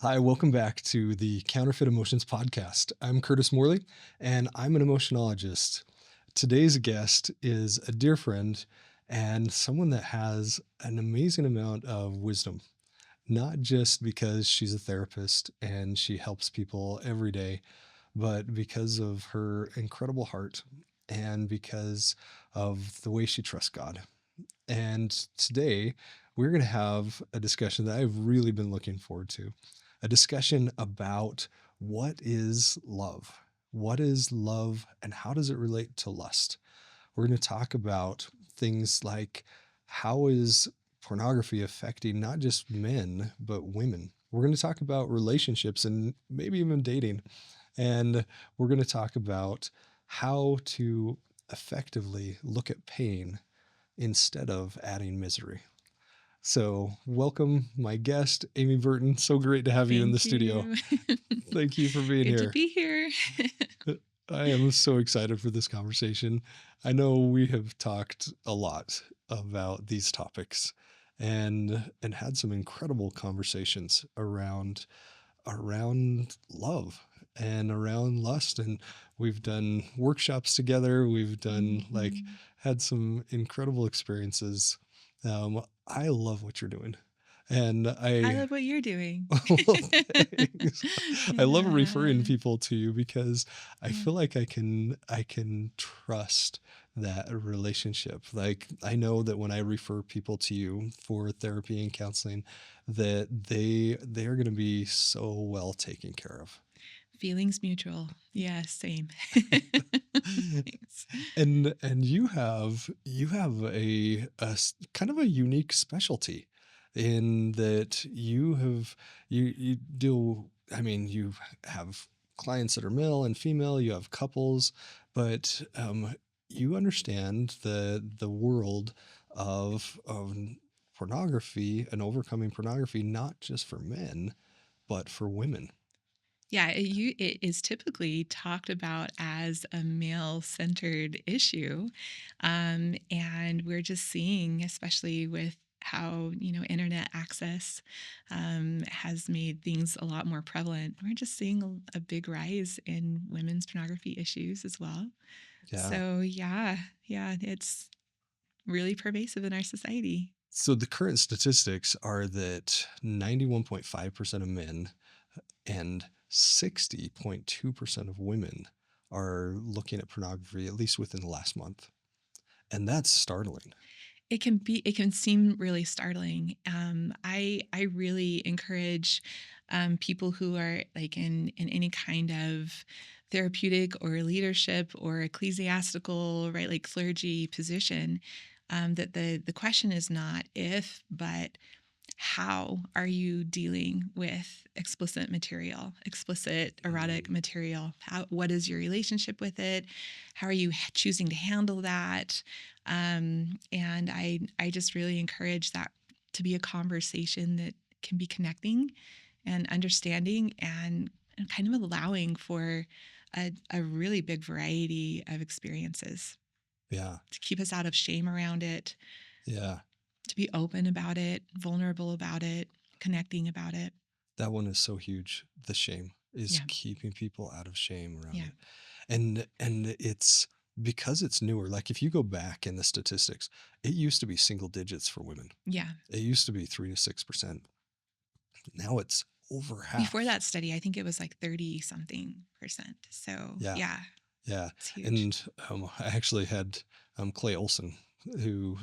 Hi, welcome back to the Counterfeit Emotions podcast. I'm Curtis Morley, and I'm an emotionologist. Today's guest is a dear friend and someone that has an amazing amount of wisdom, not just because she's a therapist and she helps people every day, but because of her incredible heart and because of the way she trusts God. And today we're going to have a discussion that I've really been looking forward to, a discussion about what is love? What is love and how does it relate to lust? We're going to talk about things like how is pornography affecting not just men, but women. We're going to talk about relationships and maybe even dating. And we're going to talk about how to effectively look at pain instead of adding misery. So, welcome my guest, Amy Burton. So great to have you in the Thank studio. you. Thank you for being Good to here. be here. I am so excited for this conversation. I know we have talked a lot about these topics and had some incredible conversations around love and around lust, and we've done workshops together. We've done Mhm. had some incredible experiences. I love what you're doing, and I I love what you're doing. well, thanks. I love referring Yeah. people to you because I Yeah. feel like I can trust that relationship. Like I know that when I refer people to you for therapy and counseling, that they are going to be so well taken care of. Feelings mutual. Yeah, same. Thanks. And you have kind of a unique specialty in that you deal, I mean, you have clients that are male and female, you have couples, but you understand the world of pornography and overcoming pornography, not just for men, but for women. Yeah, it is typically talked about as a male-centered issue, and we're just seeing, especially with how internet access has made things a lot more prevalent. We're just seeing a big rise in women's pornography issues as well. Yeah. So yeah, it's really pervasive in our society. So the current statistics are that 91.5% of men and 60.2% of women are looking at pornography at least within the last month. And that's startling. It can seem really startling. I really encourage people who are like in any kind of therapeutic or leadership or ecclesiastical, right, like clergy position, that the question is not if, but how are you dealing with explicit material, explicit erotic Mm, material? What is your relationship with it? How are you choosing to handle that? And I just really encourage that to be a conversation that can be connecting and understanding and kind of allowing for a really big variety of experiences yeah. to keep us out of shame around it, Yeah. to be open about it, vulnerable about it, connecting about it. That one is so huge. The shame is Yeah. keeping people out of shame around Yeah. it. And it's because it's newer. Like if you go back in the statistics, it used to be single digits for women. Yeah. It used to be 3 to 6%. Now it's over Before half. that study, I think it was like 30 something percent. So, Yeah. yeah, Yeah. it's huge. And I actually had Clay Olson, who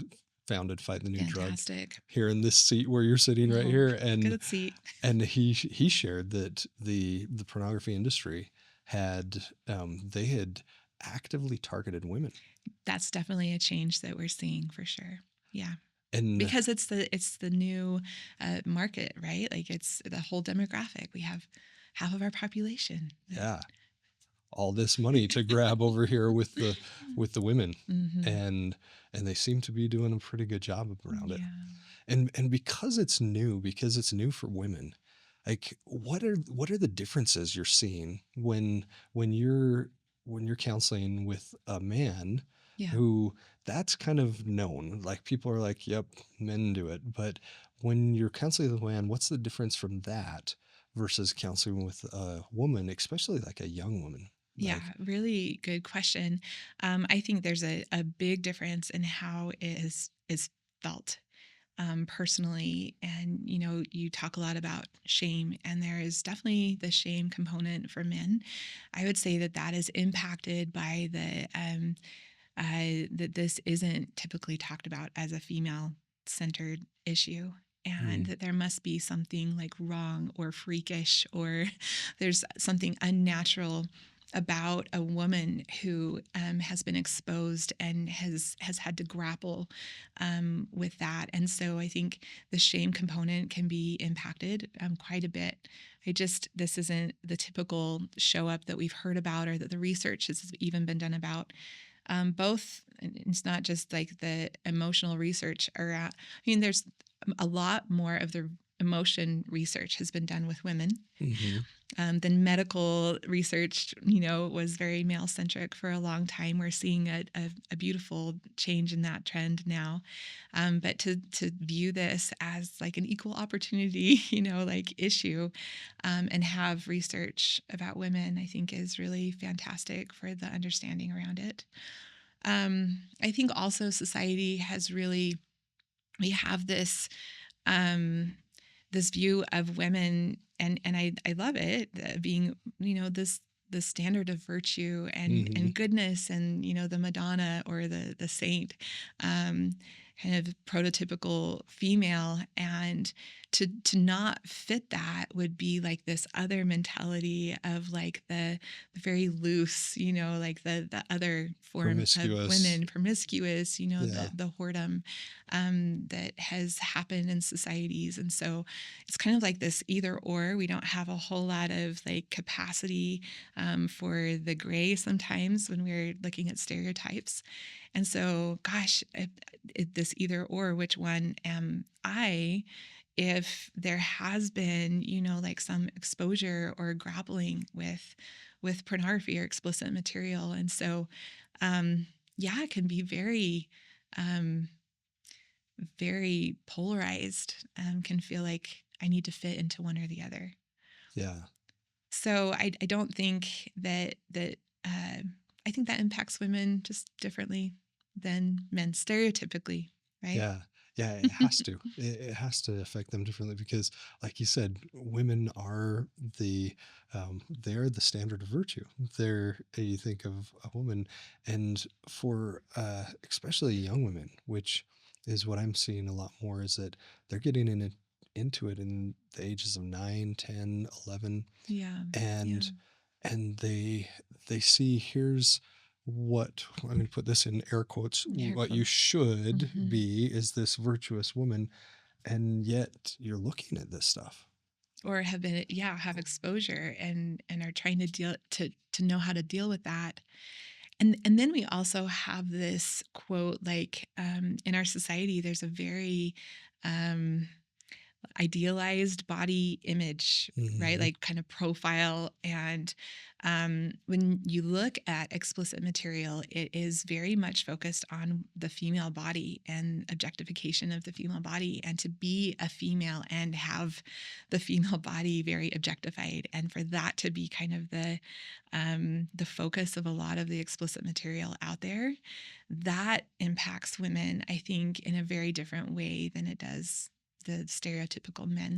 founded Fight the New Drug, Fantastic. here in this seat where you're sitting right Oh, here. good seat. And he shared that the pornography industry they had actively targeted women. That's definitely a change that we're seeing for sure. Yeah. And Because it's the new market, right? Like it's the whole demographic. We have half of our population. yeah, all this money to grab over here with the women. Hmm. And and they seem to be doing a pretty good job around it. Yeah. And because it's new for women, like what are the differences you're seeing when you're when you're counseling with a man Yeah. who that's kind of known, like people are like, yep, men do it, but when you're counseling with a man, what's the difference from that versus counseling with a woman, especially like a young woman? Yeah, Like, really good question. I think there's a big difference in how it is felt personally. And you talk a lot about shame, and there is definitely the shame component for men. I would say that that is impacted by the that this isn't typically talked about as a female centered issue. And mm, that there must be something like wrong or freakish, or there's something unnatural about a woman who has been exposed and has had to grapple with that. And so I think the shame component can be impacted quite a bit. This isn't the typical show up that we've heard about or that the research has even been done about. Both, it's not just like the emotional research around, I mean, there's a lot more of the emotion research has been done with women hmm than medical research, was very male centric for a long time. We're seeing a beautiful change in that trend now. But to view this as like an equal opportunity, like issue, and have research about women, I think is really fantastic for the understanding around it. I think also society has really, we have um, this view of women, and I love it, being this the standard of virtue hmm and goodness, and the Madonna or the saint, um, kind of prototypical female. And to not fit that would be like this other mentality of like the very loose, like the other form of promiscuous. women, promiscuous, Yeah. the whoredom that has happened in societies. And so it's kind of like this either or. We don't have a whole lot of like capacity for the gray sometimes when we're looking at stereotypes. And so, gosh, this either or, which one am I? If there has been, like some exposure or grappling with pornography or explicit material. And so, yeah, it can be um, very polarized, can feel like I need to fit into one or the other. Yeah. So I don't think that uh, I think that impacts women just differently than men stereotypically, right? Yeah. Yeah, it has to. It has to affect them differently because, like you said, women are they're the standard of virtue. You think of a woman, and for especially young women, which is what I'm seeing a lot more, is that they're getting into it in the ages of 9, 10, 11, Yeah, yeah, and they see, here's what, I'm going to put this in air quotes, air what you quotes. should Hmm. be is this virtuous woman, and yet you're looking at this stuff. Or have been, yeah, have exposure and are trying to deal to know how to deal with that. And then we also have this quote, like, in our society, there's a very um, idealized body image, right? Hmm Like kind of profile. And when you look at explicit material, it is very much focused on the female body and objectification of the female body, and to be a female and have the female body very objectified. And for that to be kind of the focus of a lot of the explicit material out there, that impacts women, I think, in a very different way than it does the stereotypical men.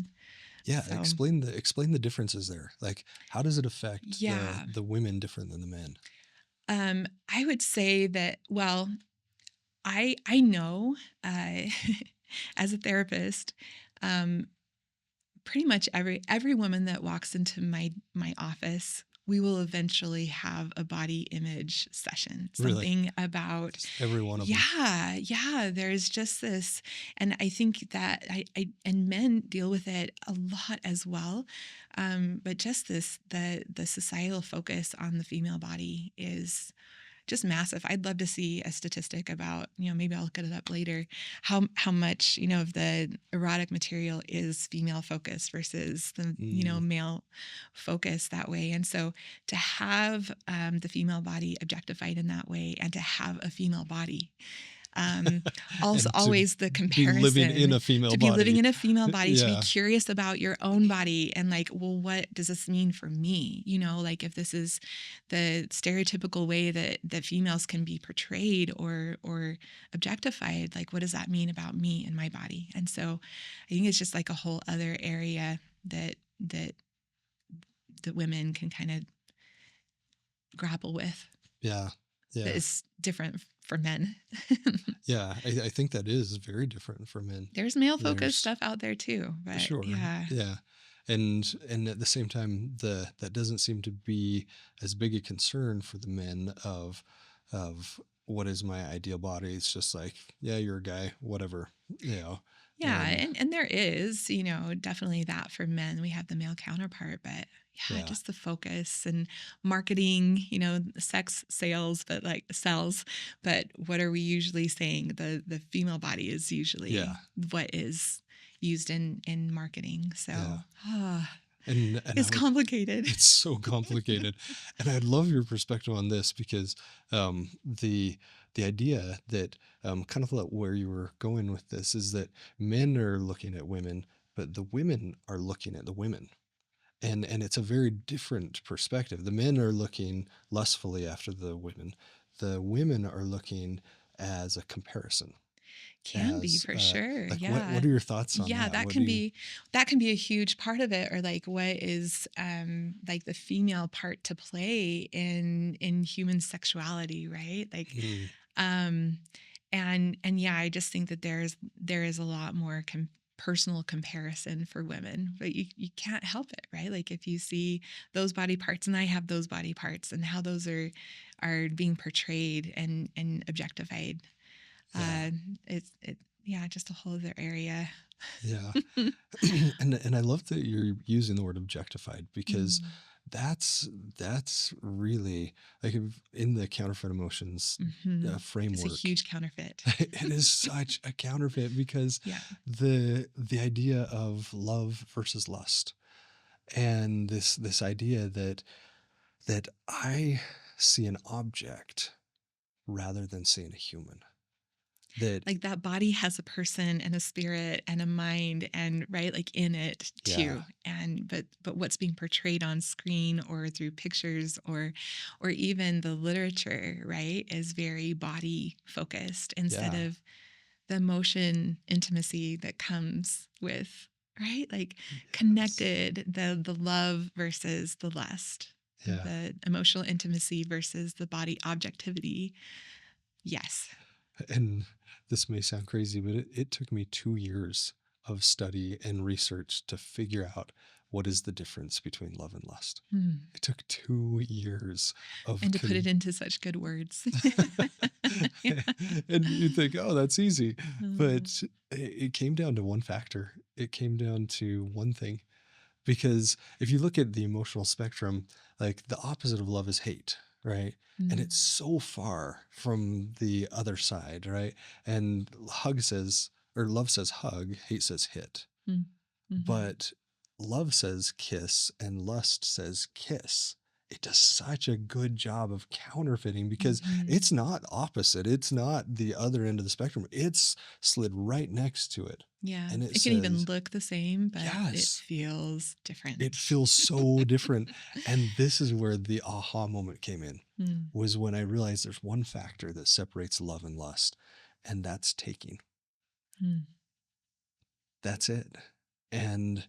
Yeah, So, explain the differences there. Like, how does it affect yeah, the women different than the men? I would say that, well, I know, uh, as a therapist, um, pretty much every woman that walks into my office, we will eventually have a body image session. Really, Something about, just every one of them. yeah, yeah. There's just this, and I think that I and men deal with it a lot as well. But just the societal focus on the female body is just massive. I'd love to see a statistic about, maybe I'll look it up later, how much, of the erotic material is female focused versus the, Mm, male focus that way. And so to have the female body objectified in that way, and to have a female body Um, also, And to always the be living in comparison a female to be living body. in a female body, to be Yeah. curious about your own body and like, well, what does this mean for me? Like if this is the stereotypical way that females can be portrayed or objectified, like what does that mean about me and my body? And so I think it's just like a whole other area that that women can kind of grapple with Yeah. that Yeah. is different for men. Yeah. I think that is very different for men. There's male focused There's stuff out there too, but Sure. yeah. Yeah. And at the same time, that doesn't seem to be as big a concern for the men of what is my ideal body. It's just like, yeah, you're a guy, whatever, you know. Yeah, And and there is, definitely that for men. We have the male counterpart, but yeah, yeah, just the focus and marketing, sex sales, but like sells. But what are we usually saying? The female body is yeah, usually what is used in marketing. So yeah. ah, And I it's would, complicated. it's so complicated. And I'd love your perspective on this because the idea that kind of like where you were going with this is that men are looking at women, but the women are looking at the women. And it's a very different perspective. The men are looking lustfully after the women. The women are looking as a comparison. Can be As for sure. like Yeah. what are your thoughts on Yeah, that? that What can do you? be that can be a huge part of it, or like what is like the female part to play in human sexuality, right? Like Mm, um and yeah, I just think that there is a lot more personal comparison for women, but you can't help it, right? Like if you see those body parts and I have those body parts and how those are being portrayed and objectified, yeah, uh, it yeah, just a whole other area. yeah. And I love that you're using the word objectified because Mm, that's that's really like in the counterfeit emotions mhm. It's a framework. huge counterfeit. It is such a counterfeit because Yeah. the idea of love versus lust and this idea that I see an object rather than seeing a human. That Like that body has a person and a spirit and a mind and right like in it yeah, too. And but what's being portrayed on screen or through pictures or even the literature, right, is very body focused instead yeah, of the emotion intimacy that comes with, right? Like yes, connected, the love versus the lust, yeah. the emotional intimacy versus the body objectivity. Yes. And this may sound crazy, but it took me 2 years of study and research to figure out what is the difference between love and lust. Hmm. It took 2 years of And to put it into such good words. Yeah. and you think, oh, that's easy. Mm, But it came down to one factor. It came down to one thing. Because if you look at the emotional spectrum, like the opposite of love is hate, right? And mm, it's so far from the other side, right? And love says hug, hate says hit. mm, mhm, But love says kiss and lust says kiss. It does such a good job of counterfeiting because mhm. it's not opposite. It's not the other end of the spectrum. It's slid right next to it. Yeah. And it It can even says, look the same, but it yes, feels it different. feels so different. And this is where the aha moment came in, Mm, was when I realized there's one factor that separates love and lust, and that's taking. mm. That's it. And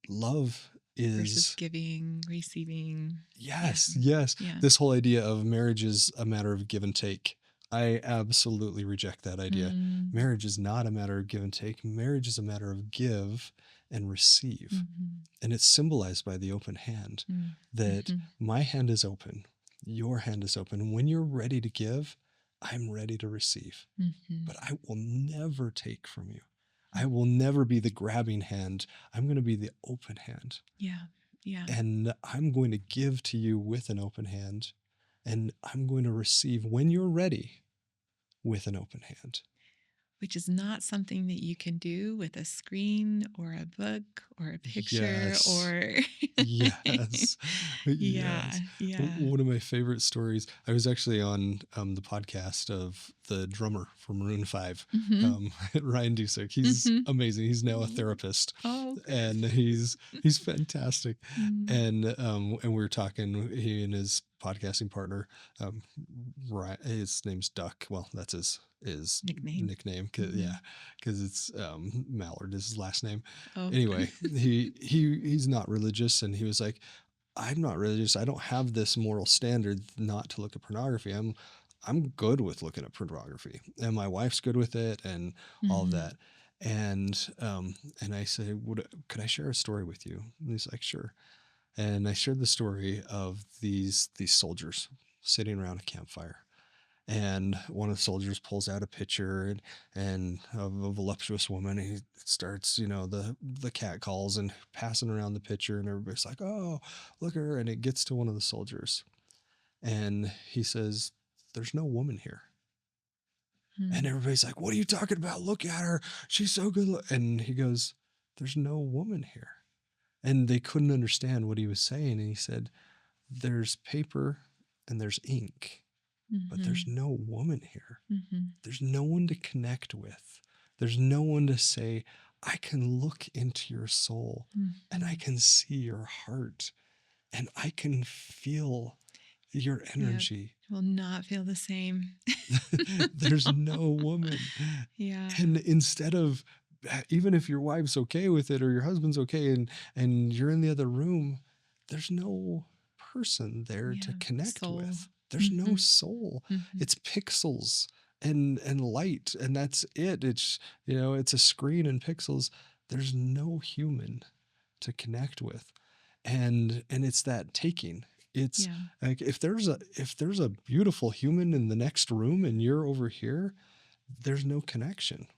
love Versus is, giving, receiving. Yeah. yes, yes. Yeah. This whole idea of marriage is a matter of give and take. I absolutely reject that idea. Mm, Marriage is not a matter of give and take. Marriage is a matter of give and receive. mhm, And it's symbolized by the open hand, mm, that mhm, my hand is open, your hand is open. When you're ready to give, I'm ready to receive. mhm, But I will never take from you. I mm. will never be the grabbing hand. I'm going to be the open hand. Yeah. Yeah. And I'm going to give to you with an open hand. And I'm going to receive when you're ready with an open hand. which is not something that you can do with a screen or a book or a picture Yes. or Yes. yeah, Yes. yeah. One of my favorite stories, I was actually on the podcast of the drummer for Maroon 5, Mhm. Ryan Dusick. He's Mhm. amazing. He's now a Oh. therapist, Oh, good. and he's fantastic. Mm. And we were talking, he and his podcasting partner, um, his name's Duck. Well, that's his Nickname. nickname. Mhm. Yeah, because it's Mallard is his last name. Oh. Anyway, he's not religious, and he was like, I'm not religious. I don't have this moral standard not to look at pornography. I'm good with looking at pornography, and my wife's good with it, and all of Mhm. that. And I said, could I share a story with you? And he's like, sure. And I shared the story of these soldiers sitting around a campfire, and one of the soldiers pulls out a picture and of a voluptuous woman. And he starts, the cat calls and passing around the picture, and everybody's like, "Oh, look at her!" And it gets to one of the soldiers, and he says, "There's no woman here." And Mm. everybody's like, "What are you talking about? Look at her; she's so good." And he goes, "There's no woman here." And they couldn't understand what he was saying. And he said, "There's paper and there's ink, but there's Mhm. no woman here. Mhm. There's no one to connect with. There's no one to say, I can look into your soul and I Mhm. can see your heart and I can feel your Yep. energy." Will not feel the same. There's No. no woman. Yeah. And instead of, even if your wife's okay with it or your husband's okay, and you're in the other room, there's no person there to Yeah. connect Soul. with. There's no Mhm. soul. Mhm. It's pixels and light, and that's it. It's a screen and pixels. There's no human to connect with. And it's that taking. It's Yeah. like, if there's a beautiful human in the next room and you're over here, there's no connection.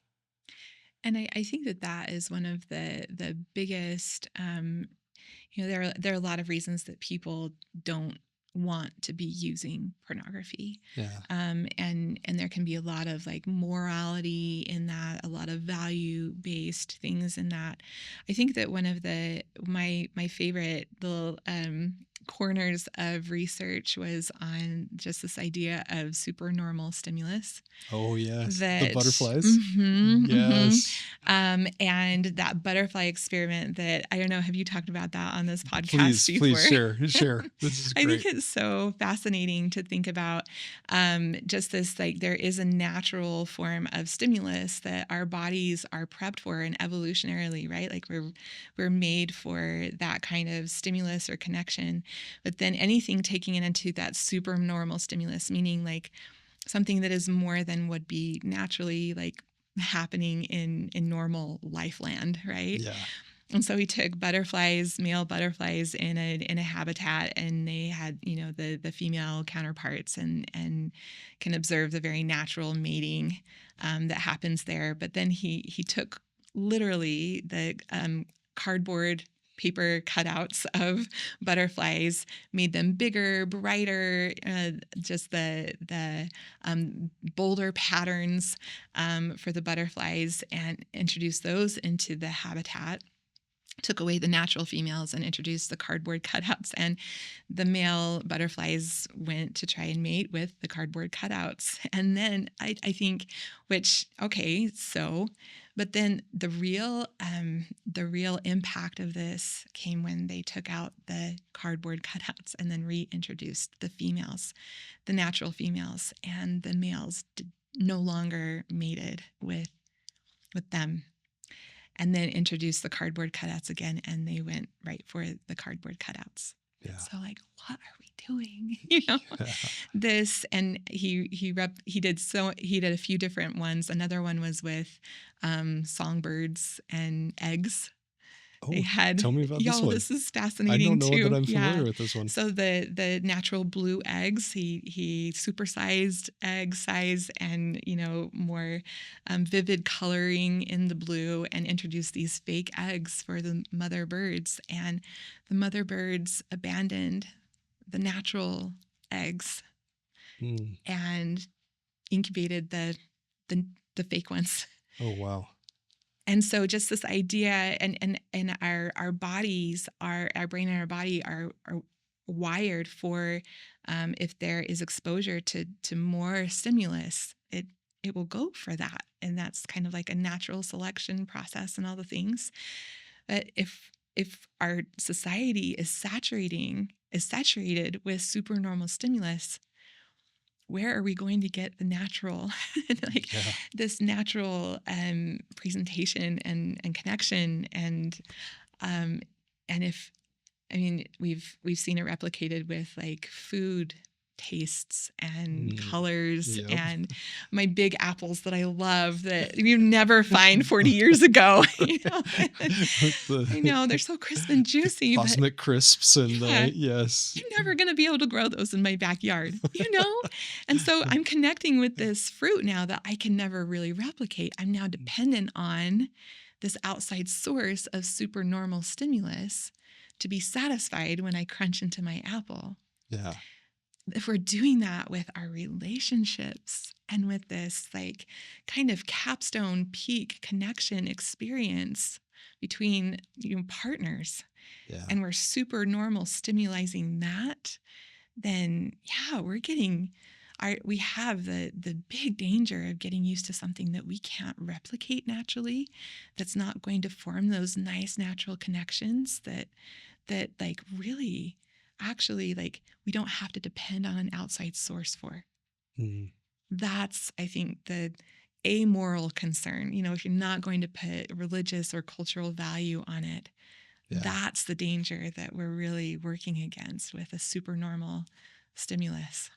And I think that that is one of the biggest, there are a lot of reasons that people don't want to be using pornography, Yeah. and there can be a lot of like morality in that, a lot of value based things in that. I think that one of my favorite little corners of research was on just this idea of supernormal stimulus Oh, yes. The that butterflies. mhm, mhm. Yes. And that butterfly experiment that I don't know, have you talked about that on this podcast Please before? share. This is I think great. it's so fascinating to think about, just this like there is a natural form of stimulus that our bodies are prepped for and evolutionarily, right? Like we're made for that kind of stimulus or connection. But then anything taking it into that super normal stimulus, meaning like something that is more than would be naturally like happening in normal life land, right? Yeah. And so we took butterflies, male butterflies in a habitat, and they had, the female counterparts, and can observe the very natural mating that happens there. But then he took literally the cardboard paper cutouts of butterflies, made them bigger, brighter, just the bolder patterns for the butterflies, and introduced those into the habitat, took away the natural females and introduced the cardboard cutouts. And the male butterflies went to try and mate with the cardboard cutouts. And then I think, which, okay, so, but then the real impact of this came when they took out the cardboard cutouts and then reintroduced the females, the natural females, and the males no longer mated with them, and then introduced the cardboard cutouts again, and they went right for the cardboard cutouts. And Yeah. so like, what are we doing? You know, Yeah. this, and he did a few different ones. Another one was with songbirds and eggs. They Oh, had, tell me about this y'all, one. this is I don't fascinating know that too. I'm Yeah. familiar with this one. So the natural blue eggs, he supersized egg size and, more vivid coloring in the blue, and introduced these fake eggs for the mother birds. And the mother birds abandoned the natural eggs Mm. and incubated the the fake ones. Oh, wow. And so just this idea, and our bodies, our brain and our body are wired for, if there is exposure to more stimulus, it will go for that. And that's kind of like a natural selection process and all the things. But if our society is saturated with supernormal stimulus, where are we going to get the natural, like Yeah. this natural presentation and connection? Um and if I mean, we've seen it replicated with like food tastes and Mm. colors, Yep. and my big apples that I love that you never find 40 years ago. With I the know they're so crisp and the juicy, but cosmic crisps and yeah, the yes. I'm never going to be able to grow those in my backyard. And so I'm connecting with this fruit now that I can never really replicate. I'm now dependent on this outside source of supernormal stimulus to be satisfied when I crunch into my apple. Yeah. If we're doing that with our relationships and with this like kind of capstone peak connection experience between partners, Yeah. and we're super normal stimulating that, then yeah, we have the big danger of getting used to something that we can't replicate naturally, that's not going to form those nice natural connections that like really actually like we don't have to depend on an outside source for. Mm. That's, I think, the amoral concern. If you're not going to put religious or cultural value on it, Yeah. that's the danger that we're really working against with a supernormal stimulus.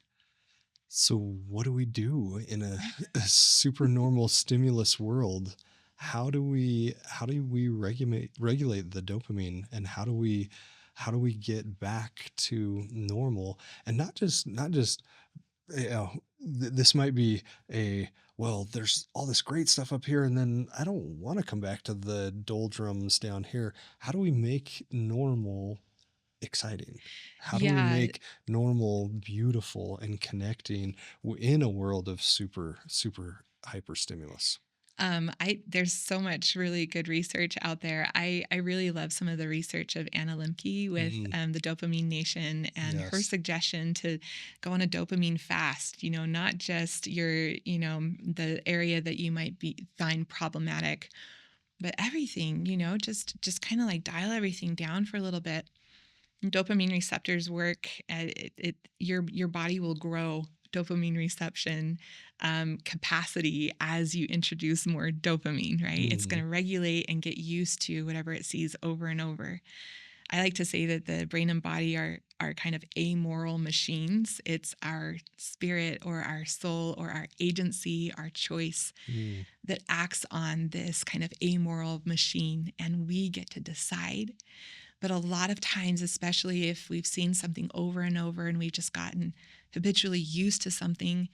So what do we do in a super normal stimulus world? How do we regulate the dopamine, and how do we get back to normal? And not just this might be a, well, there's all this great stuff up here and then I don't want to come back to the doldrums down here. How do we make normal exciting? How do we Yeah, make normal beautiful and connecting in a world of super, super hyper stimulus? I there's so much really good research out there. I really love some of the research of Anna Lemke with Mm, the Dopamine Nation, and her yes. suggestion to go on a dopamine fast. Not just the area that you might be find problematic, but everything. Just kind of like dial everything down for a little bit. Dopamine receptors work. Your body will grow dopamine reception capacity as you introduce more dopamine, right? It's Mm, going to regulate and get used to whatever it sees over and over. I like to say that the brain and body are kind of amoral machines. It's our spirit or our soul or our agency, our choice, mm, that acts on this kind of amoral machine, and we get to decide. But a lot of times, especially if we've seen something over and over and we've just gotten habitually used to something,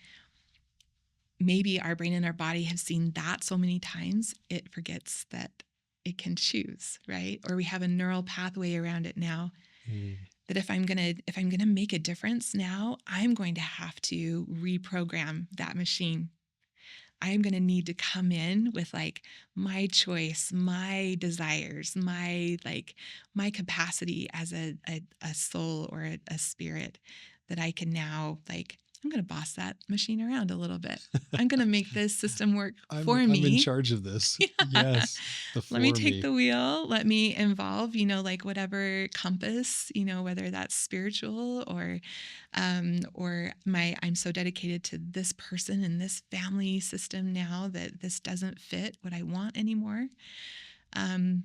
maybe our brain and our body have seen that so many times, it forgets that it can choose, right? Or we have a neural pathway around it now, mm, that if I'm gonna make a difference now, I'm going to have to reprogram that machine. I'm going to need to come in with like my choice, my desires, my capacity as a soul or a spirit, that I can now like, I'm going to boss that machine around a little bit. I'm going to make this system work I'm for I'm in me. charge of this. Yeah. Yes, the Let me for take me. the wheel. Let me involve, like whatever compass, whether that's spiritual or I'm so dedicated to this person and this family system now that this doesn't fit what I want anymore. Um,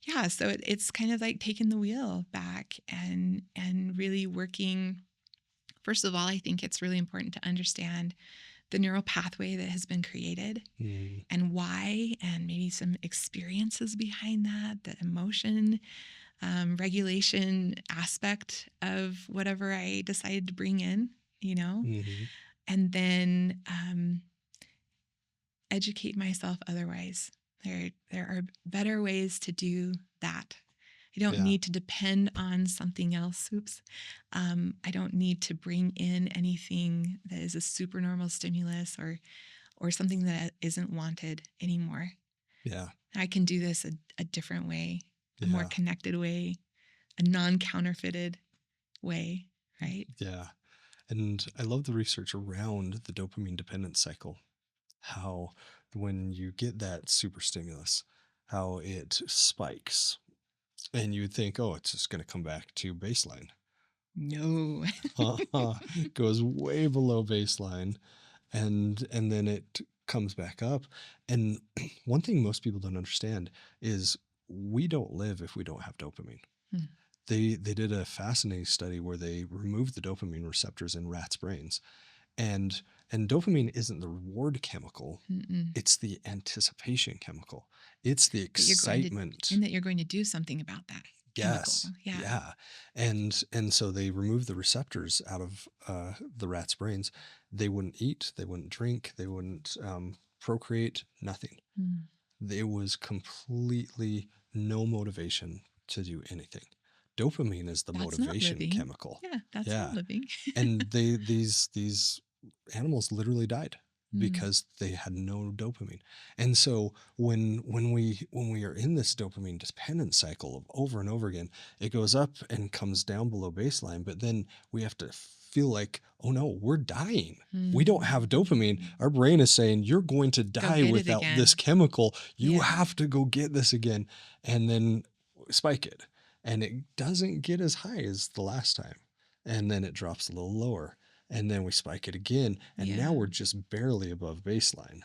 yeah, so it's kind of like taking the wheel back and really working. First of all, I think it's really important to understand the neural pathway that has been created Mm, and why, and maybe some experiences behind that, the emotion regulation aspect of whatever I decided to bring in, mhm, and then educate myself otherwise. There are better ways to do that. I don't yeah. need to depend on something else. Oops. I don't need to bring in anything that is a supernormal stimulus or something that isn't wanted anymore. Yeah. I can do this a different way, a more Yeah. connected way, a non-counterfeited way, right? Yeah. And I love the research around the dopamine dependent cycle, how when you get that super stimulus, how it spikes and you would think, oh, it's just going to come back to baseline. No. Goes way below baseline and then it comes back up. And one thing most people don't understand is we don't live if we don't have dopamine. Hmm. They did a fascinating study where they removed the dopamine receptors in rats' brains, and dopamine isn't the reward chemical, Mm-mm. it's the anticipation chemical. It's the That you're going to excitement. and that you're going to do something about that chemical. Yes. Yeah. Yeah. And so they removed the receptors out of the rats' brains. They wouldn't eat, they wouldn't drink, they wouldn't procreate, nothing. Mm. There was completely no motivation to do anything. Dopamine is the That's not motivation living. chemical. Yeah, that's not Yeah. living. And these animals literally died Mm. because they had no dopamine. And so when we are in this dopamine dependent cycle of over and over again, it goes up and comes down below baseline, but then we have to feel like, oh no, we're dying. We don't have dopamine. Mm. Our brain is saying you're going to Go die get it without this again. chemical. You Yeah. have to go get this again, and then spike it. And it doesn't get as high as the last time. And then it drops a little lower. And then we spike it again. And now Yeah. we're just barely above baseline.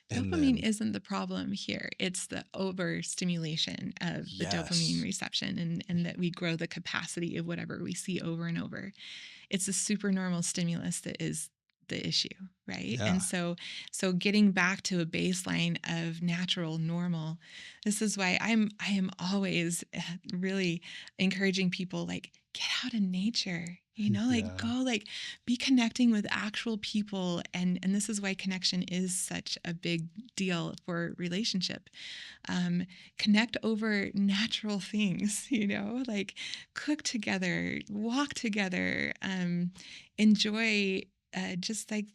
And Dopamine then, isn't the problem here. It's the overstimulation of the dopamine yes. reception and that we grow the capacity of whatever we see over and over. It's a supernormal stimulus that is the issue, right? Yeah. And so getting back to a baseline of natural normal, this is why I am always really encouraging people, like, get out in nature, like Yeah. go, like, be connecting with actual people. And this is why connection is such a big deal for relationship. Connect over natural things, like cook together, walk together, enjoy just like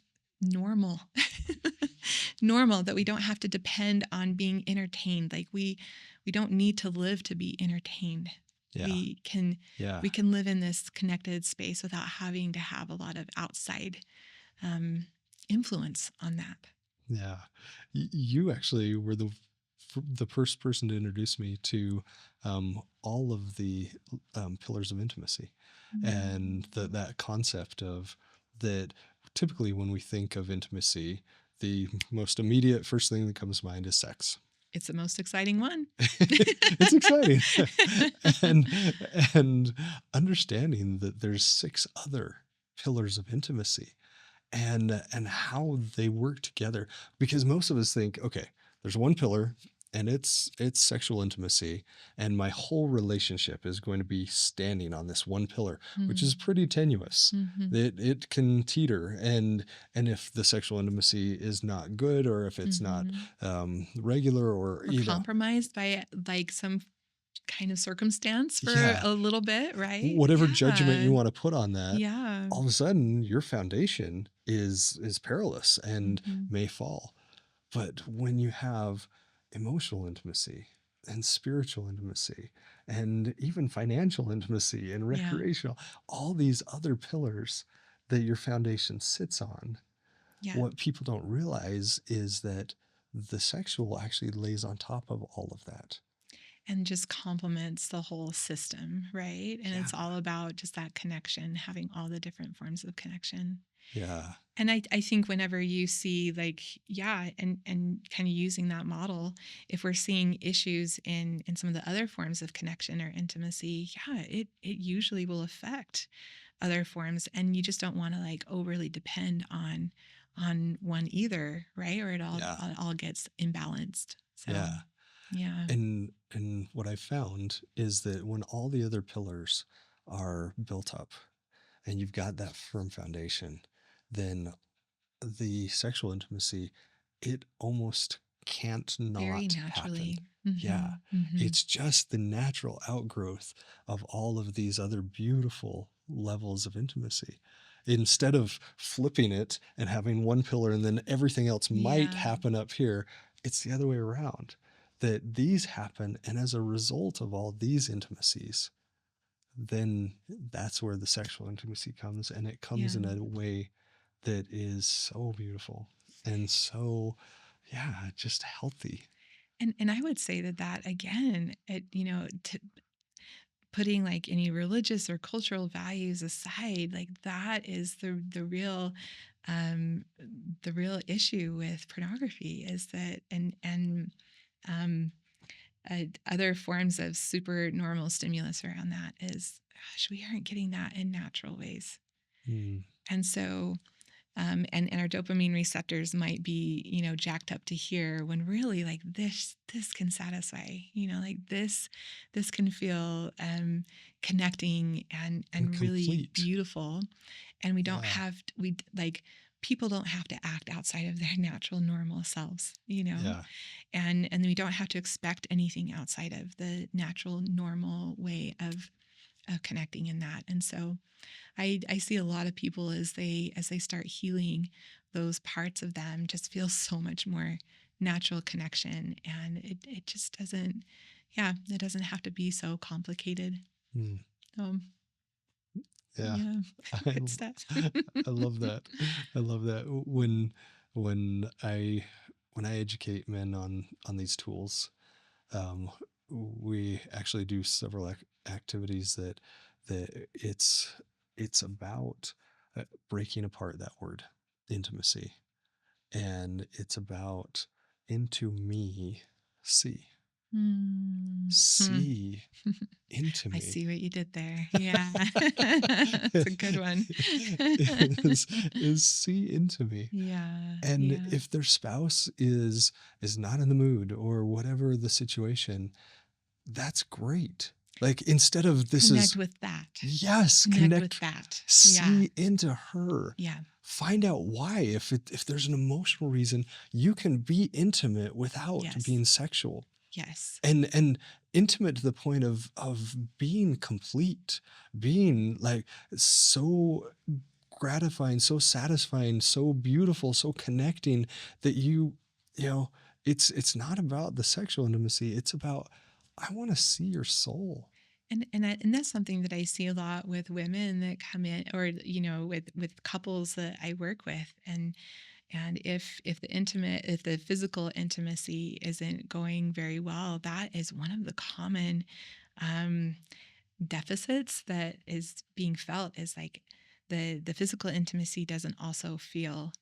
normal, normal, that we don't have to depend on being entertained. Like we don't need to live to be entertained. Yeah. We can Yeah. we can live in this connected space without having to have a lot of outside um, influence on that. Yeah. You actually were the first person to introduce me to all of the pillars of intimacy, and that concept of that. Typically, when we think of intimacy, the most immediate first thing that comes to mind is sex. It's the most exciting one. It's exciting. and and understanding that there's six other pillars of intimacy and how they work together, because most of us think, okay, there's one pillar and it's sexual intimacy, and my whole relationship is going to be standing on this one pillar, which is pretty tenuous. Mm-hmm. It can teeter, and if the sexual intimacy is not good, or if it's not regular, or Or compromised by like some kind of circumstance for yeah, a little bit, right? whatever judgment Yeah. you want to put on that, Yeah. all of a sudden your foundation is perilous and Mhm. may fall. But when you have emotional intimacy and spiritual intimacy and even financial intimacy and Yeah. recreational, all these other pillars that your foundation sits on, Yeah. what people don't realize is that the sexual actually lays on top of all of that. And just complements the whole system, right? And Yeah. it's all about just that connection, having all the different forms of connection. Yeah. And I think whenever you see like, yeah, and kind of using that model, if we're seeing issues in some of the other forms of connection or intimacy, yeah, it usually will affect other forms. And you just don't want to like overly depend on one either, right? Or Yeah. it all gets imbalanced. So Yeah. yeah. And what I found is that when all the other pillars are built up and you've got that firm foundation, then the sexual intimacy, it almost can't Very not happen. naturally. Yeah. Hmm. It's just the natural outgrowth of all of these other beautiful levels of intimacy. instead of flipping it and having one pillar and then everything else might Yeah. happen up here, it's the other way around. That these happen, and as a result of all these intimacies, then that's where the sexual intimacy comes, and it comes Yeah. in a way that is so beautiful and so, yeah, just healthy. And I would say that that again, it, putting like any religious or cultural values aside, like that is um the real issue with pornography is that um other forms of super normal stimulus around that is, gosh, we aren't getting that in natural ways. Mm, And so and our dopamine receptors might be, jacked up to here when really like this can satisfy, like this can feel connecting and and really complete. beautiful. And we don't Yeah. have we like people don't have to act outside of their natural normal selves, Yeah. and we don't have to expect anything outside of the natural normal way of connecting in that. And so I see a lot of people as they start healing those parts of them just feel so much more natural connection, and it just doesn't, yeah, it doesn't have to be so complicated. Mm, Um yeah. yeah, I good stuff. I love that. I love that. When I educate men on these tools, um, we actually do several activities that it's about breaking apart that word intimacy, and it's about into me, see Mhm. see into I me. see what you did there. Yeah. It's a good one. is is see into me. Yeah, And yeah. if their spouse is not in the mood or whatever the situation, that's great. Like, instead of this Connect is, with that. yes, Connect with connect, that. Yeah, see into her. yeah. Find out why. If there's an emotional reason, you can be intimate without Yes, being sexual. yes, And intimate to the point of being complete, being like so gratifying, so satisfying, so beautiful, so connecting that you know, it's not about the sexual intimacy, it's about, I want to see your soul. and that's something that I see a lot with women that come in, or with couples that I work with, and if the physical intimacy isn't going very well, that is one of the common um, deficits that is being felt, is like the physical intimacy doesn't also feel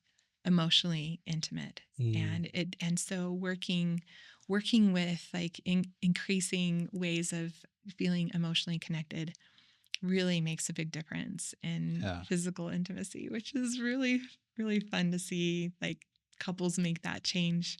emotionally intimate. Mm, And so working with like increasing ways of feeling emotionally connected really makes a big difference in yeah. physical intimacy, which is really really fun to see, like, couples make that change.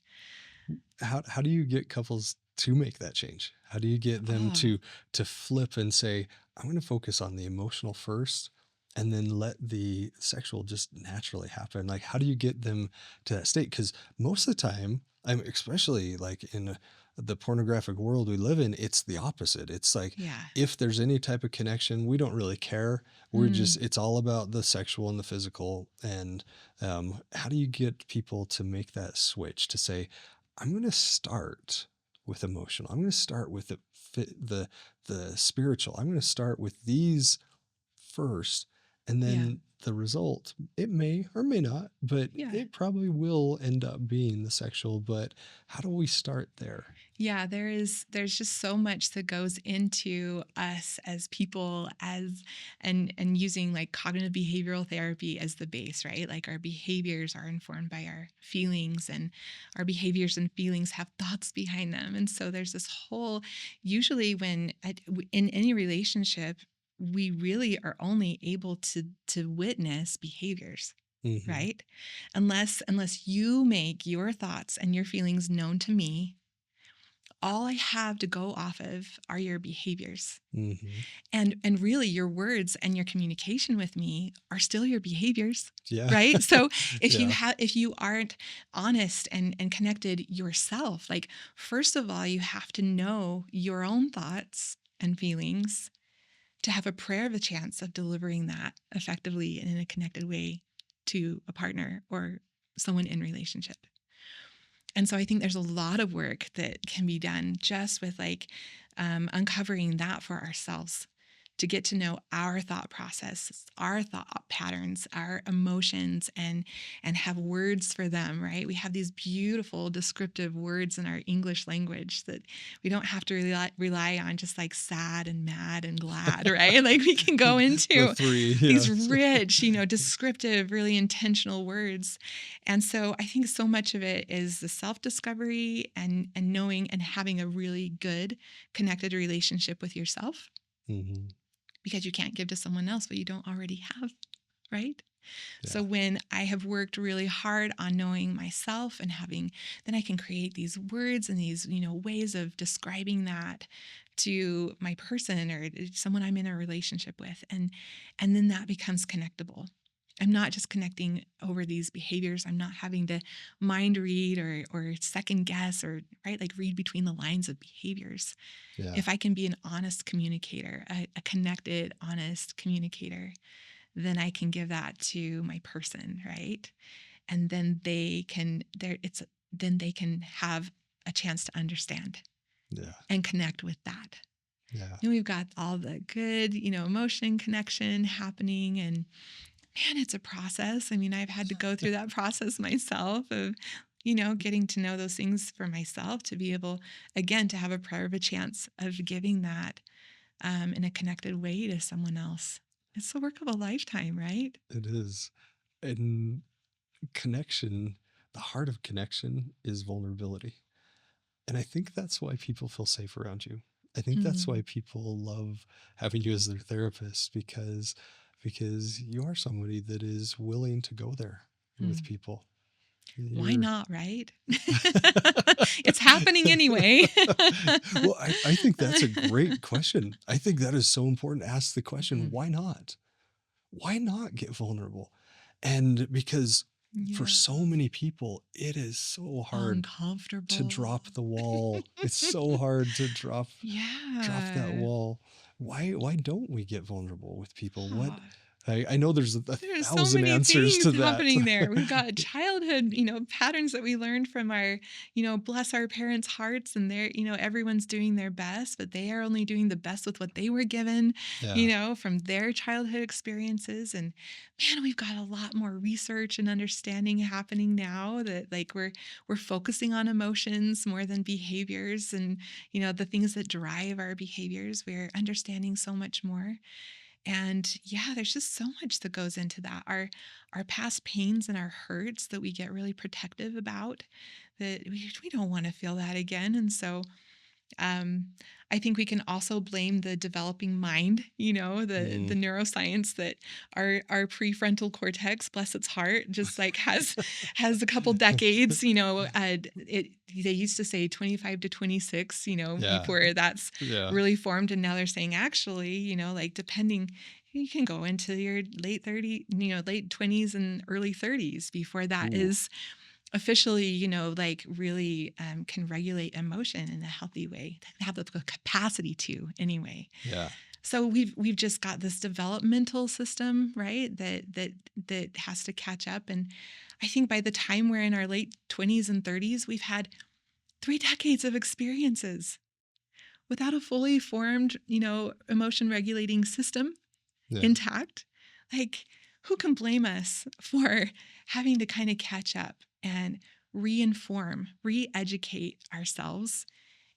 How do you get couples to make that change? How do you get them Oh, to flip and say, I'm going to focus on the emotional first and then let the sexual just naturally happen? Like, how do you get them to that state? Because most of the time, I'm especially like in the pornographic world we live in, it's the opposite. It's like, yeah. if there's any type of connection, we don't really care. We're Mm, just, it's all about the sexual and the physical. And how do you get people to make that switch to say, I'm going to start with emotional. I'm going to start with the spiritual. I'm going to start with these first, and yeah. then the result, it may or may not, but Yeah. it probably will end up being the sexual. But how do we start there? Yeah, there's just so much that goes into us as people, and using like cognitive behavioral therapy as the base, right? Like our behaviors are informed by our feelings, and our behaviors and feelings have thoughts behind them. And so there's this whole, usually in any relationship, we really are only able to witness behaviors, Hmm. right? Unless you make your thoughts and your feelings known to me, all I have to go off of are your behaviors. Hmm. And really your words and your communication with me are still your behaviors. Yeah. Right? So Yeah. if you aren't honest and connected yourself, like, first of all, you have to know your own thoughts and feelings to have a prayer of a chance of delivering that effectively and in a connected way to a partner or someone in relationship. And so I think there's a lot of work that can be done just with like uncovering that for ourselves to get to know our thought process, our thought patterns, our emotions, and have words for them, right? We have these beautiful descriptive words in our English language that we don't have to rely on just like sad and mad and glad, right? Like we can go The into three, these yes. rich, descriptive, really intentional words. And so I think so much of it is the self-discovery and knowing and having a really good connected relationship with yourself, Hmm. because you can't give to someone else what you don't already have, right? Yeah. So when I have worked really hard on knowing myself and then I can create these words and these, ways of describing that to my person or someone I'm in a relationship with. And then that becomes connectable. I'm not just connecting over these behaviors. I'm not having to mind read or second guess or right, like read between the lines of behaviors. Yeah. If I can be an honest communicator, a connected, honest communicator, then I can give that to my person, right? And then then they can have a chance to understand Yeah. and connect with that. Yeah. And we've got all the good, emotion connection happening, and man, it's a process. I mean, I've had to go through that process myself of, getting to know those things for myself to be able, again, to have a prayer of a chance of giving that in a connected way to someone else. It's the work of a lifetime, right? It is. And connection, the heart of connection is vulnerability. And I think that's why people feel safe around you. I think that's why Hmm. people love having you as their therapist, because you are somebody that is willing to go there with people. Why You're not, right? It's happening anyway. well, I think that's a great question. I think that is so important to ask the question, Mhm. why not? Why not get vulnerable? And because for Yeah. so many people, it is so hard to Uncomfortable. drop the wall. It's so hard to drop that Yeah. wall. Why don't we get vulnerable with people? What Oh, I know there's a there's so thousand many answers things to that. happening there. We've got childhood, patterns that we learned from our, bless our parents' hearts, and they're, everyone's doing their best, but they are only doing the best with what they were given, Yeah. from their childhood experiences. And man, we've got a lot more research and understanding happening now that like we're focusing on emotions more than behaviors and, the things that drive our behaviors. We're understanding so much more. And yeah, there's just so much that goes into that. Our past pains and our hurts that we get really protective about, that we don't want to feel that again. And so um, I think we can also blame the developing mind, the Mm. neuroscience that our prefrontal cortex, bless its heart, just like has a couple decades. They used to say 25 to 26, Yeah. before that's Yeah. really formed, and now they're saying actually, like depending. You can go into your late 30, late 20s and early 30s before that Ooh. is officially, like really can regulate emotion in a healthy way, have the capacity to anyway. Yeah. So we've just got this developmental system, right? That has to catch up. And I think by the time we're in our late 20s and 30s, we've had 3 decades of experiences without a fully formed, emotion regulating system Yeah. intact. Like, who can blame us for having to kind of catch up and reinform, re-educate ourselves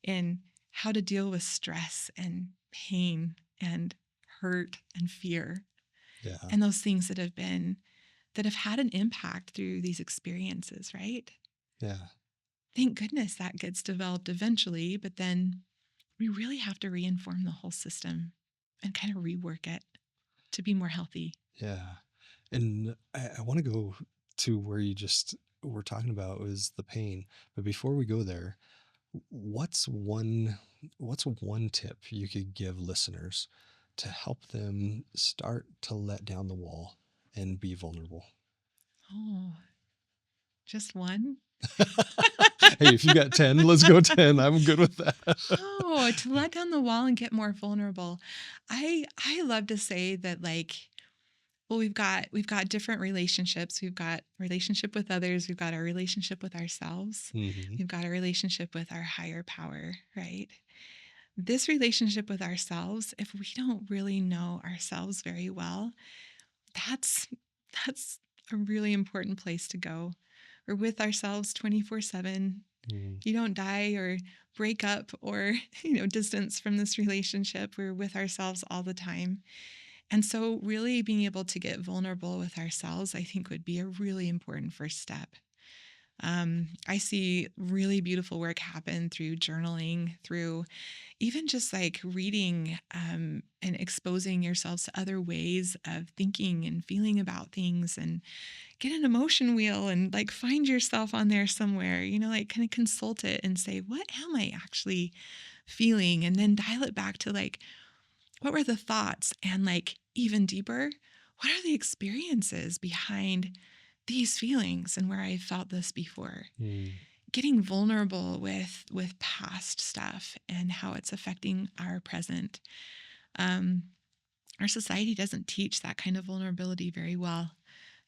in how to deal with stress and pain and hurt and fear Yeah. and those things that have had an impact through these experiences, right? Yeah. Thank goodness that gets developed eventually, but then we really have to reinform the whole system and kind of rework it to be more healthy. Yeah. And I want to go to where you just were talking about was the pain. But before we go there, what's one tip you could give listeners to help them start to let down the wall and be vulnerable? Oh, just one? Hey, if you got 10, let's go 10. I'm good with that. Oh, to let down the wall and get more vulnerable. I love to say that, like, well, we've got different relationships. We've got relationship with others, we've got our relationship with ourselves. Mhm. We've got a relationship with our higher power, right? This relationship with ourselves, if we don't really know ourselves very well, that's that's a really important place to go. We're with ourselves 24/7. Mm. You don't die or break up or, distance from this relationship. We're with ourselves all the time. And so really being able to get vulnerable with ourselves, I think would be a really important first step. I see really beautiful work happen through journaling, through even just like reading and exposing yourselves to other ways of thinking and feeling about things, and get an emotion wheel and like find yourself on there somewhere, like kind of consult it and say, what am I actually feeling? And then dial it back to like, what were the thoughts? And like even deeper, what are the experiences behind these feelings and where I felt this before? Mm. Getting vulnerable with past stuff and how it's affecting our present. Um, our society doesn't teach that kind of vulnerability very well.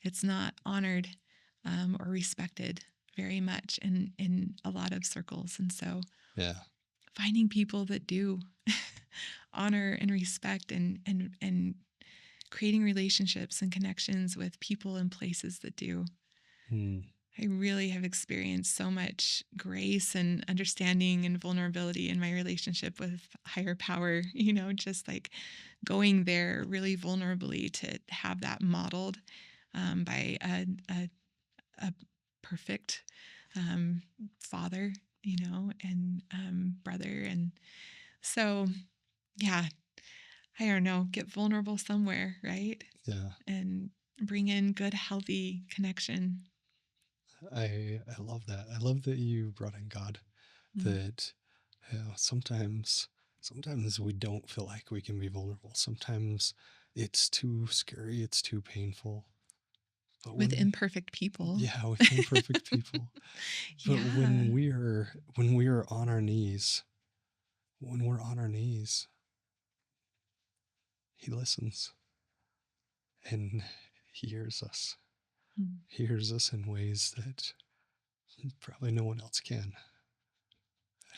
It's not honored or respected very much in a lot of circles, and so Yeah. finding people that do honor and respect and creating relationships and connections with people and places that do. Mm. I really have experienced so much grace and understanding and vulnerability in my relationship with higher power, just like going there really vulnerably to have that modeled by a perfect um, father, and brother. And so, yeah, I don't know, get vulnerable somewhere, right? Yeah. And bring in good, healthy connection. I love that. I love that you brought in God. Mm. That sometimes we don't feel like we can be vulnerable. Sometimes it's too scary, it's too painful. But With when imperfect people. yeah, with imperfect people. But Yeah. when we are on our knees, when we're on our knees, he listens and he hears us. Mm. He hears us in ways that probably no one else can.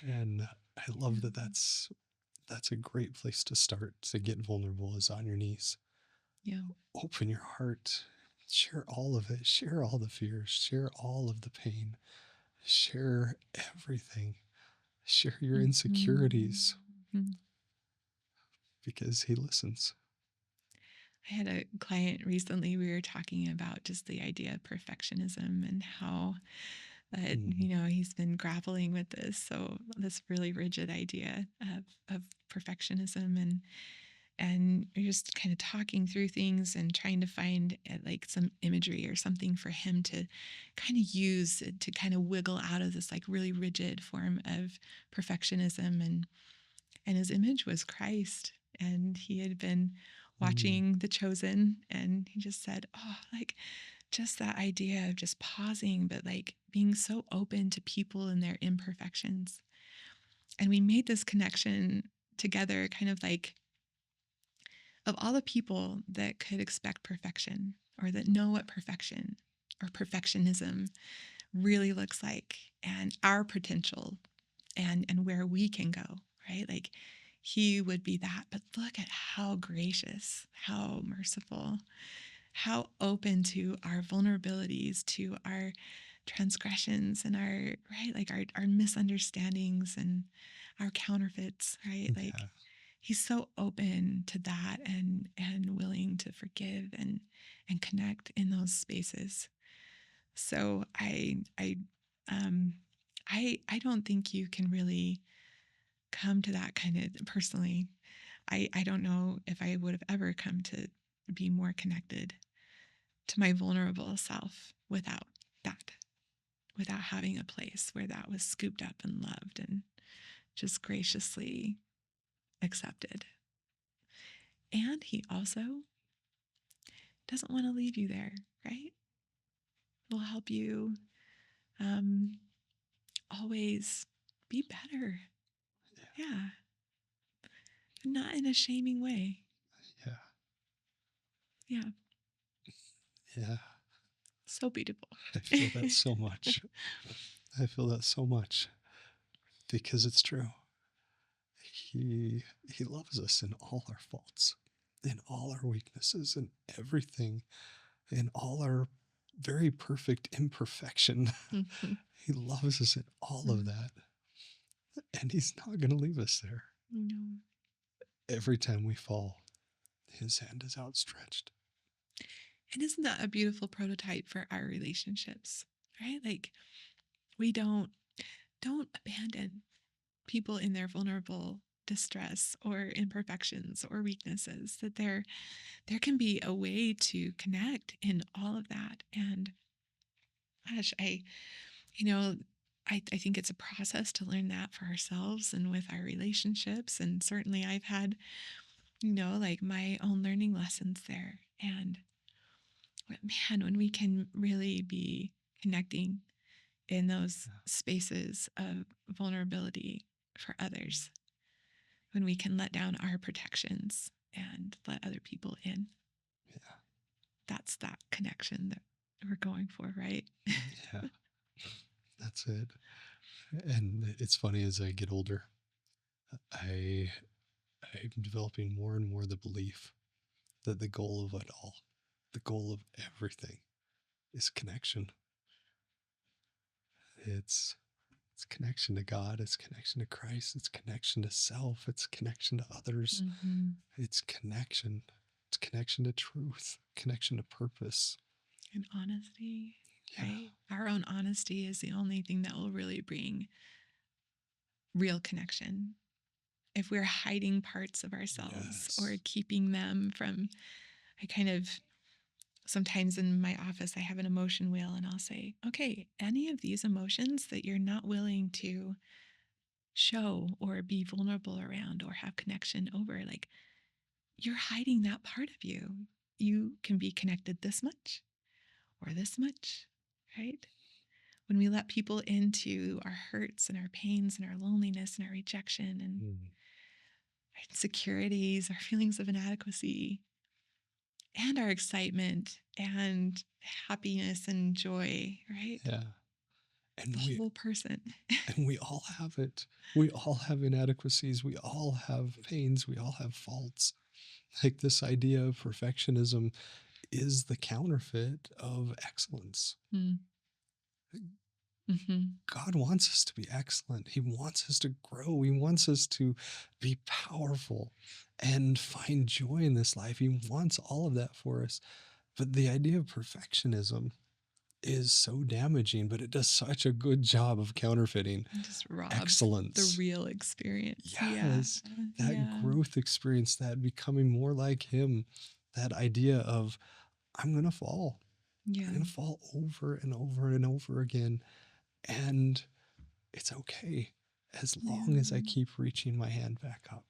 And I love that Yeah. that's a great place to start to get vulnerable is on your knees. Yeah. Open your heart. Share all of it. Share all the fears. Share all of the pain. Share everything. Share your Mhm. insecurities Mhm. because he listens. I had a client recently. We were talking about just the idea of perfectionism and how Mm. he's been grappling with this. So this really rigid idea of perfectionism, and you're just kind of talking through things and trying to find like some imagery or something for him to kind of use to kind of wiggle out of this like really rigid form of perfectionism. And his image was Christ. And he had been Mm. watching The Chosen, and he just said, oh, like just that idea of just pausing, but like being so open to people and their imperfections. And we made this connection together, kind of like, of all the people that could expect perfection or that know what perfection or perfectionism really looks like, and our potential and where we can go, right? Like he would be that. But look at how gracious, how merciful, how open to our vulnerabilities, to our transgressions and our, right, like our misunderstandings and our counterfeits, right? Like Yeah. he's so open to that and willing to forgive and connect in those spaces. So um I don't think you can really come to that kind of personally. I don't know if I would have ever come to be more connected to my vulnerable self without that, without having a place where that was scooped up and loved and just graciously accepted. And he also doesn't want to leave you there, right? He'll help you um, always be better. Yeah. Not in a shaming way. Yeah. Yeah. Yeah. So beautiful. I feel that so much. I feel that so much because it's true. He loves us in all our faults, in all our weaknesses, in everything, in all our very perfect imperfection. Mhm. He loves us in all of Mm. that, and he's not going to leave us there. No. Every time we fall, his hand is outstretched. And isn't that a beautiful prototype for our relationships? Right? Like we don't abandon people in their vulnerable distress or imperfections or weaknesses, that there can be a way to connect in all of that. And gosh, you know I think it's a process to learn that for ourselves and with our relationships. And certainly I've had, like my own learning lessons there. And man, when we can really be connecting in those Yeah. spaces of vulnerability for others, when we can let down our protections and let other people in, Yeah. that's that connection that we're going for, right? Yeah. That's it. And it's funny, as I get older, I I'm developing more and more the belief that the goal of it all, the goal of everything, is connection. It's connection to God, it's connection to Christ, it's connection to self, it's connection to others, Hmm. it's connection. It's connection to truth, connection to purpose. And honesty, Yeah. right? Our own honesty is the only thing that will really bring real connection. If we're hiding parts of ourselves or Yes. keeping them from, I kind of sometimes in my office, I have an emotion wheel and I'll say, okay, any of these emotions that you're not willing to show or be vulnerable around or have connection over, like you're hiding that part of you. You can be connected this much or this much, right? When we let people into our hurts and our pains and our loneliness and our rejection and Mm. our insecurities, our feelings of inadequacy, and our excitement and happiness and joy, right? Yeah. The And whole person. we all have it. We all have inadequacies. We all have pains. We all have faults. Like, this idea of perfectionism is the counterfeit of excellence. Mm. Hmm. God wants us to be excellent. He wants us to grow. He wants us to be powerful and find joy in this life. He wants all of that for us. But the idea of perfectionism is so damaging, but it does such a good job of counterfeiting It just robs the excellence. real experience. Yeah. Yes, that Yeah. growth experience, that becoming more like Him, that idea of, I'm going to fall. I'm Yeah. going to fall over and over and over again. And it's okay as long as I Yeah. keep reaching my hand back up.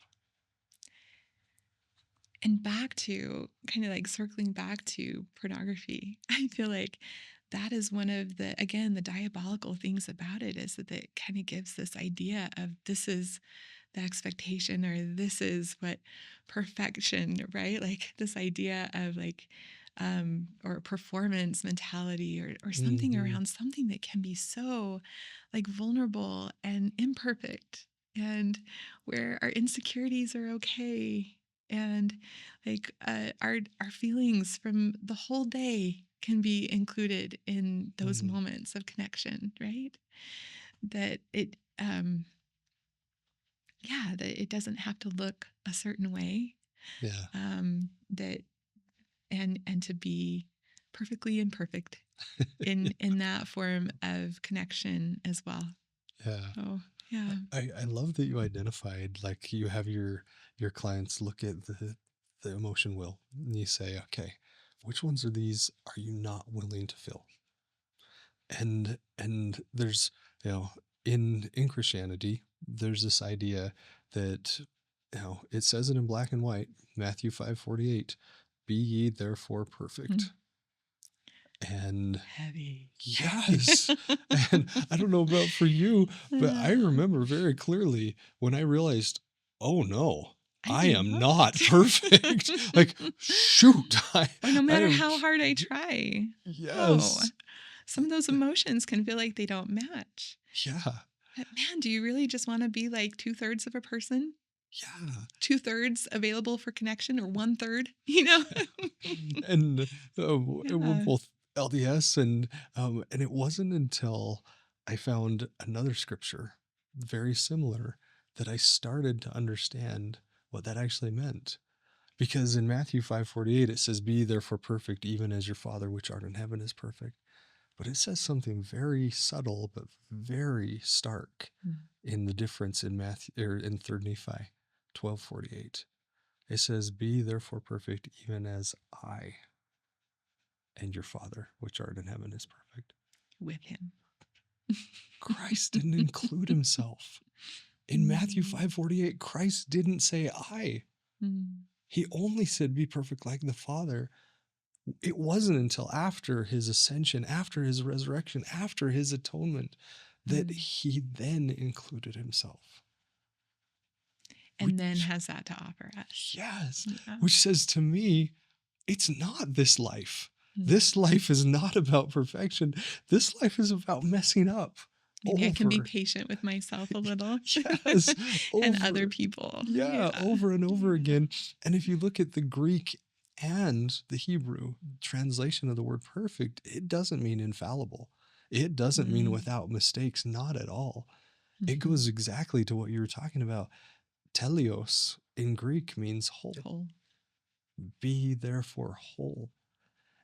And back to kind of like circling back to pornography, I feel like that is one of the, again, the diabolical things about it is that it kind of gives this idea of this is the expectation or this is what perfection, right? Like this idea of like, or performance mentality or something Hmm. around something that can be so like vulnerable and imperfect and where our insecurities are okay and like our feelings from the whole day can be included in those Hmm. moments of connection, right? That it yeah, that it doesn't have to look a certain way, Yeah. that and to be perfectly imperfect in that form of connection as well. Yeah. Oh yeah. I love that you identified, like, you have your clients look at the emotion wheel and you say, okay, which ones of these are you not willing to feel? And there's, in Christianity, there's this idea that, it says it in black and white, Matthew 5:48, be ye therefore Mm. perfect. And Heavy. yes, and I don't know about for you, but I remember very clearly when I realized, "Oh, no, I I'm am not not. perfect." Like, shoot, Or no I matter am how hard I try. Oh, yes. some of those emotions can feel like they don't match. Yeah, But man, do you really just want to be like two-thirds of a person? yeah. Two-thirds available for connection or one-third, you know? And, we're Yeah. both LDS, and it wasn't until I found another scripture very similar that I started to understand what that actually meant. Because in Matthew 5:48 it says, "Be ye therefore perfect, even as your Father which art in heaven is perfect." But it says something very subtle but very stark Mm. in the difference in Matthew or in 3rd Nephi 12:48. It says, "Be ye therefore perfect, even as I and your Father which art in heaven is perfect." With him. Christ didn't include himself. In Matthew Mm. 5:48, Christ didn't say I. Mm. He only said, "Be perfect like the Father." It wasn't until after his ascension, after his resurrection, after his atonement, that Mm. he then included himself. And then Which, has that to offer us. yes, Yeah. which says to me, it's not this life. Mm. This life is not about perfection. This life is about messing up Maybe I can be over. patient with myself a little Yes, and other over. people. Yeah, Yeah. over and over Yeah. again. And if you look at the Greek and the Hebrew translation of the word perfect, it doesn't mean infallible. It doesn't mean Mm. without mistakes, not at all. It Mhm. goes exactly to what you were talking about. Teleos in Greek means whole. Whole. Be therefore whole.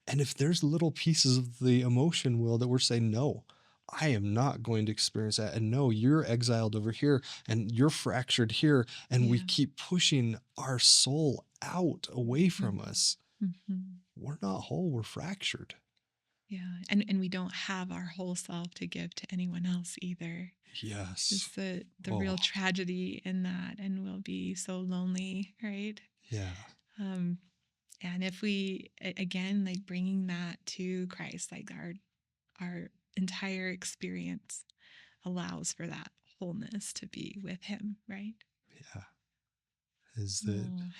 And if there's little pieces of the emotion wheel that we're saying, no, I am not going to experience that. And no, you're exiled over here and you're fractured here. And we Yeah. keep pushing our soul out away from Mhm. us. Mhm. We're not whole, we're fractured. Yeah. And we don't have our whole self to give to anyone else either. Is Yes. the Oh, real tragedy in that, and we'll be so lonely, right? yeah. Um, and if we again like bringing that to Christ, like our entire experience allows for that wholeness to be with Him, right? Yeah. Is that Oh.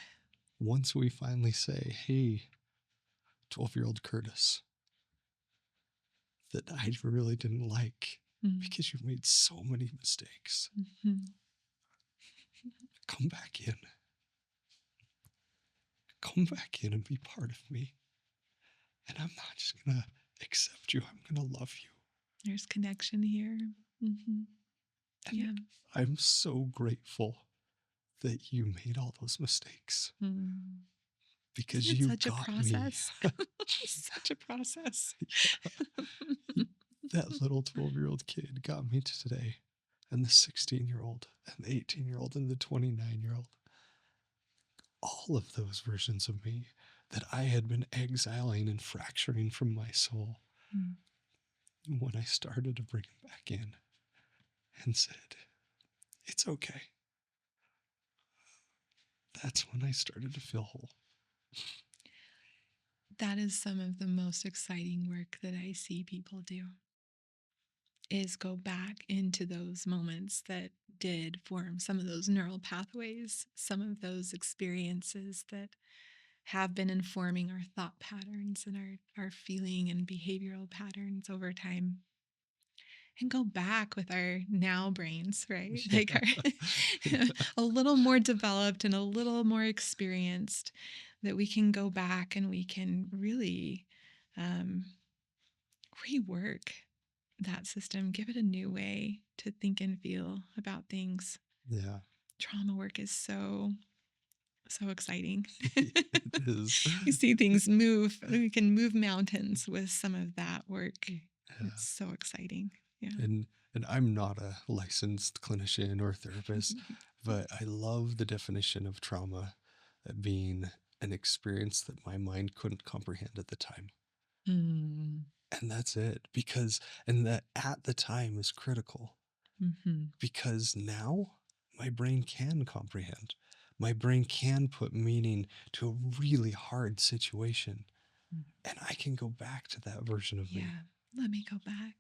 once we finally say, hey, 12-year-old Curtis, that I really didn't like Mm. because you made so many mistakes, Mhm. come back in. Come back in and be part of me. And I'm not just going to accept you, I'm going to love you. There's connection here. Hmm. And Yeah. I'm so grateful that you made all those mistakes Mm. Isn't because it you such a got me. process? Such a process. That little 12-year-old kid got me to today, and the 16-year-old, and the 18-year-old, and the 29-year-old. All of those versions of me that I had been exiling and fracturing from my soul. Mm. When I started to bring him back in and said, it's okay, that's when I started to feel whole. That is some of the most exciting work that I see people do, is go back into those moments that did form some of those neural pathways, some of those experiences that have been informing our thought patterns and our feeling and behavioral patterns over time, and go back with our now brains, right? Yeah. Like our Yeah. a little more developed and a little more experienced, that we can go back and we can really um, rework that system, give it a new way to think and feel about things. Yeah. Trauma work is so exciting. It is. We see things move. We can move mountains with some of that work. Yeah. It's so exciting. Yeah. And I'm not a licensed clinician or therapist, but I love the definition of trauma being an experience that my mind couldn't comprehend at the time. Mm. And that's it. Because, and that at the time is critical Mm-hmm. because now my brain can comprehend. My brain can put meaning to a really hard situation. and I can go back to that version of me. Yeah. Let me go back.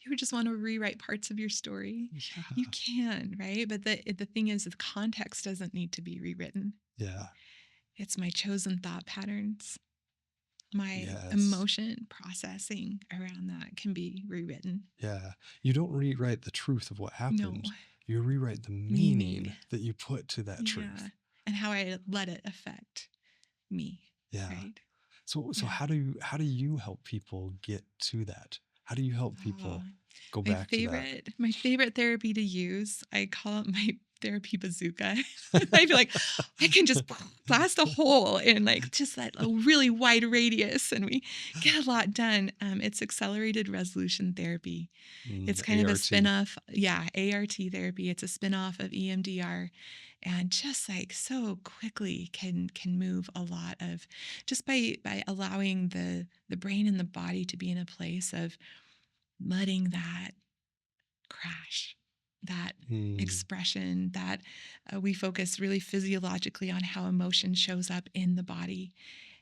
You would just want to rewrite parts of your story. You Yeah. can, right? But the thing is, the context doesn't need to be rewritten. Yeah. It's my chosen thought patterns, my Yes. emotion processing around that can be rewritten. Yeah. You don't rewrite the truth of what No, happened. You rewrite the meaning. meaning that you put to that Yeah. truth. And how I let it affect me, Yeah. right? So Yeah. how do you help people get to that? How do you help Oh, people go my back to that? favorite therapy to use, I call it my therapy bazooka. I feel like I can just blast a hole in like just that a really wide radius and we get a lot done. It's accelerated resolution therapy. It's kind of a ART. spin-off, yeah, ART therapy. It's a spin-off of EMDR and just like so quickly can move a lot of just by allowing the brain and the body to be in a place of letting that crash, that Mm, expression, that we focus really physiologically on how emotion shows up in the body.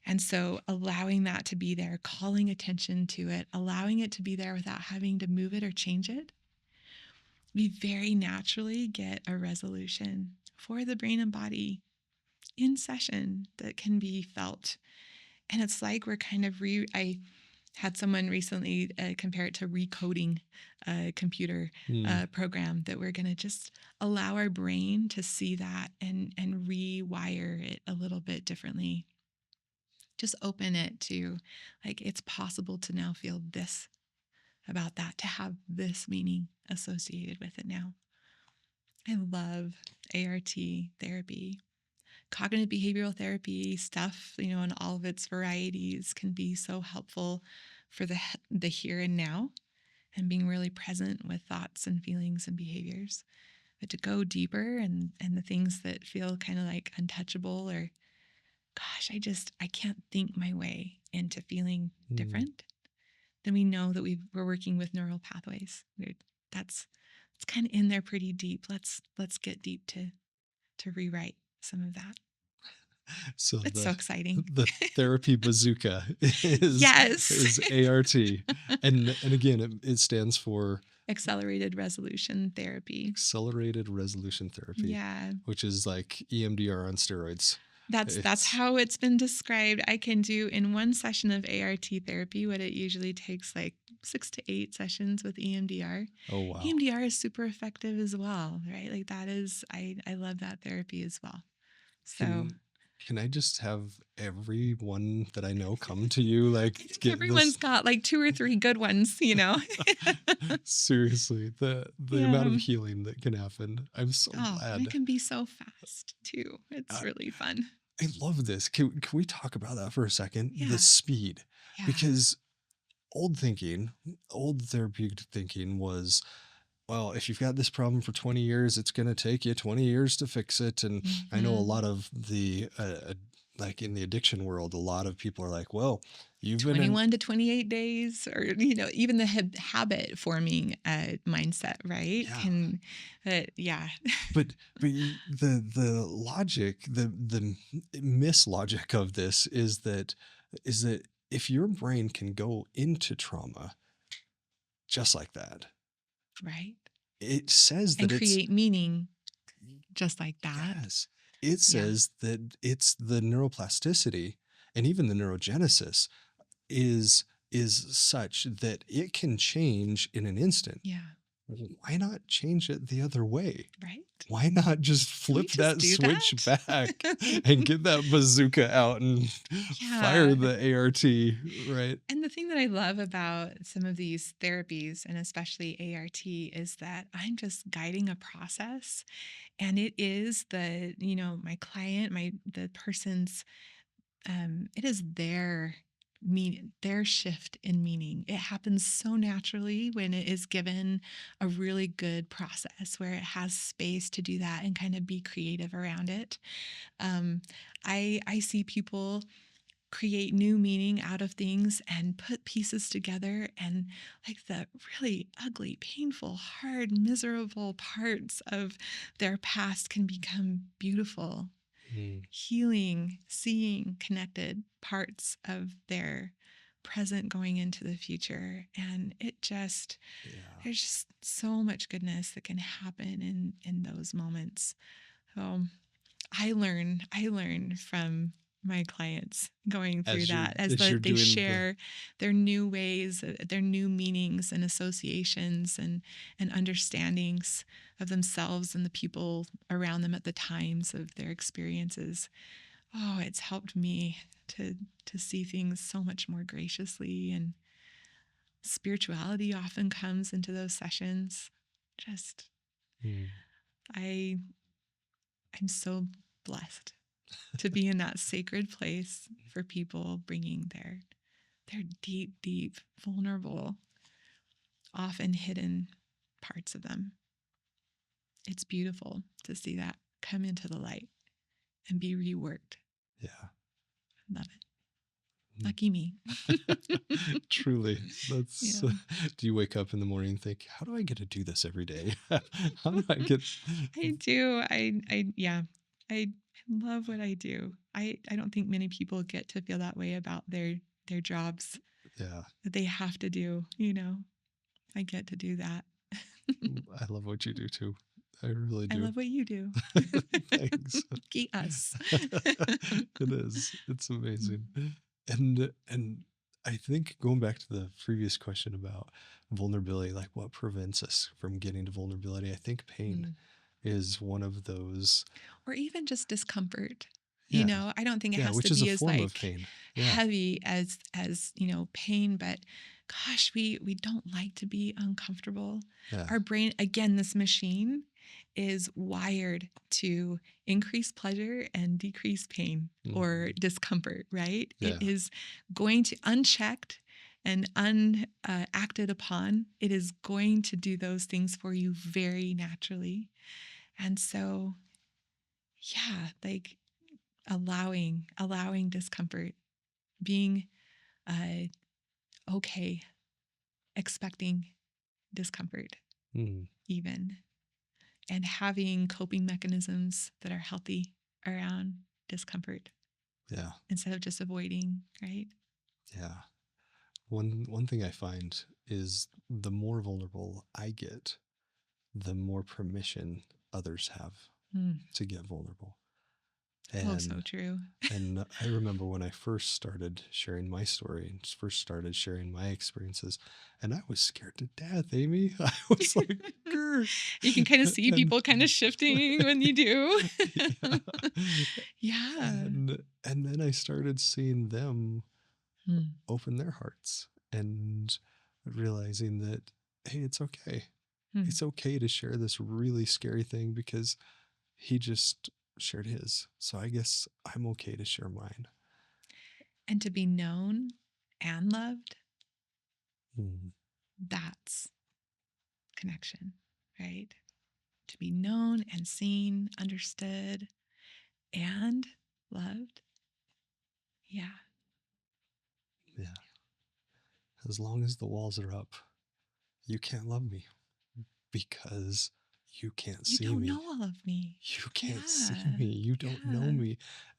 And so allowing that to be there, calling attention to it, allowing it to be there without having to move it or change it, we very naturally get a resolution for the brain and body in session that can be felt. And it's like we're kind of I had someone recently compare it to recoding a computer mm, program that we're going to just allow our brain to see that and rewire it a little bit differently. Just open it to like it's possible to now feel this about that, to have this meaning associated with it now. I love ART therapy. Cognitive behavioral therapy stuff, in all of its varieties can be so helpful for the here and now and being really present with thoughts and feelings and behaviors. But to go deeper and the things that feel kind of like untouchable or gosh, I can't think my way into feeling mm. different, then we know that we're working with neural pathways. That's it's kind of in there pretty deep. Let's get deep to rewrite some of that. So It's so exciting. the therapy bazooka is Yes. is ART, and again, it stands for Accelerated resolution therapy. accelerated resolution therapy, Yeah. which is like EMDR on steroids. That's It's how it's been described. I can do in one session of ART therapy what it usually takes like 6 to 8 sessions with EMDR. oh wow. EMDR is super effective as well, right? Like that is I love that therapy as well. So Can can I just have everyone that I know come to you like get everyone's this? got like 2 or 3 good ones. Seriously, the amount of Yeah. healing that can happen. I'm so Oh, and it glad. can be so fast too. It's I, really fun. I love this. Can we talk about that for a second? The Yeah. speed, Yeah. because old thinking, old therapeutic thinking was, well, if you've got this problem for 20 years, it's going to take you 20 years to fix it. And I know a Mhm. lot of like in the addiction world, a lot of people are like, well, you've been in, 21 to 28 days or even the habit forming mindset, right, yeah, can yeah. but the logic, the mislogic of this is that if your brain can go into trauma just like that, Right, it says and that it's create meaning just like that. yes, it Yeah, says that it's the neuroplasticity and even the neurogenesis is such that it can change in an instant. yeah, Why not change it the other way? right. Why not just Can we flip just that do switch that? back and get that bazooka out and fire Yeah. the ART, right? And the thing that I love about some of these therapies and especially ART is that I'm just guiding a process and it is my client, the person's it is their shift in meaning. It happens so naturally when it is given a really good process where it has space to do that and kind of be creative around it. Um, I see people create new meaning out of things and put pieces together and like the really ugly, painful, hard, miserable parts of their past can become beautiful Mm. healing, seeing connected parts of their present going into the future. And Yeah. there's just so much goodness that can happen in those moments. So I learn from my clients going through that As you're they doing the share their new ways, their new meanings and associations and understandings of themselves and the people around them at the times of their experiences. Oh, it's helped me to to see things so much more graciously, and spirituality often comes into those sessions. Just Mm. I I'm so blessed to be in that sacred place for people bringing their deep, deep, vulnerable, often hidden parts of them. It's beautiful to see that come into the light and be reworked. Yeah. Love it. Mm. Lucky me. Truly. Yeah. That's do you wake up in the morning and think, "How do I get to do this every day? How do I get" I do. Yeah. I love what I do. I don't think many people get to feel that way about their jobs Yeah. that they have to do, I get to do that. I love what you do too. I really I do. love what you do. Thanks. Lucky us. It is. It's amazing. And I think going back to the previous question about vulnerability, like what prevents us from getting to vulnerability, I think pain Mm. is one of those. Or even just discomfort. Yeah. I don't think it Yeah, has to which is a be as form of like pain. Yeah. heavy as pain, but gosh, we don't like to be uncomfortable. Yeah. Our brain, again, this machine is wired to increase pleasure and decrease pain or Mhm. discomfort, right? It Yeah. is going to unchecked and unacted upon, it is going to do those things for you very naturally. And so, yeah, like allowing discomfort, being uh, okay, expecting discomfort Mm. even, and having coping mechanisms that are healthy around discomfort Yeah. instead of just avoiding, right? Yeah. One thing I find is the more vulnerable I get, the more permission others have Mm. to get vulnerable. Oh, so And true. I remember when I first started sharing my story and first started sharing my experiences, and I was scared to death, Amy. I was like, "Grr." You can kind of see And people kind of shifting when you do. yeah. Yeah. And then I started seeing them Mm. open their hearts and realizing that, hey, it's okay. Mm. It's okay to share this really scary thing because he just shared his. So I guess I'm okay to share mine. And to be known and loved, Mm. that's connection, right? To be known and seen, understood, and loved. Yeah. Yeah. As long as the walls are up, you can't love me because you can't You see don't me. know all of me. You can't see Yeah. me. You don't know Yeah. me.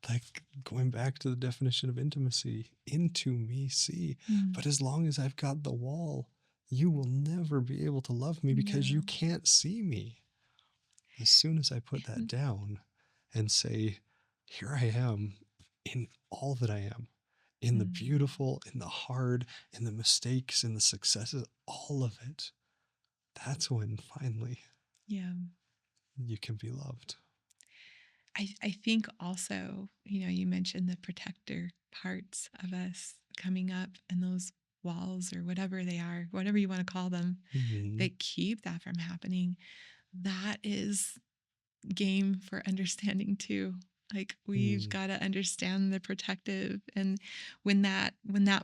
Like going back to the definition of intimacy, into me, see. Mm. But as long as I've got the wall, you will never be able to love me because you No. can't see me. As soon as I put that And down and say, here I am in all that I am, in the mm, beautiful, in the hard, in the mistakes, in the successes, all of it, that's when finally yeah. you can be loved. I think also, you mentioned the protector parts of us coming up and those walls or whatever they are, whatever you want to call them, Mhm. that keep that from happening. That is game for understanding too. Like we've Mm. got to understand the protective, and when that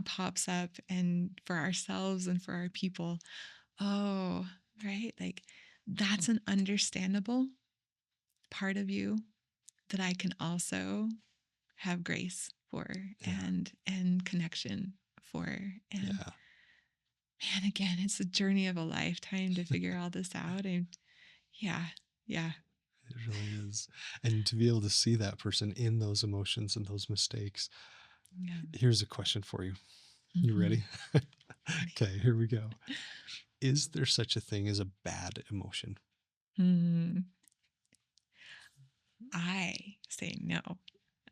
pops up, and for ourselves and for our people, oh, right, like that's an understandable part of you that I can also have grace for Yeah. and connection for. And Yeah. man, again, it's a journey of a lifetime to figure all this out. And yeah, yeah, It really is. And to be able to see that person in those emotions and those mistakes. Yeah. Here's a question for you. You Mhm. ready? Ready. Okay, here we go. Is there such a thing as a bad emotion? Mm, I say no,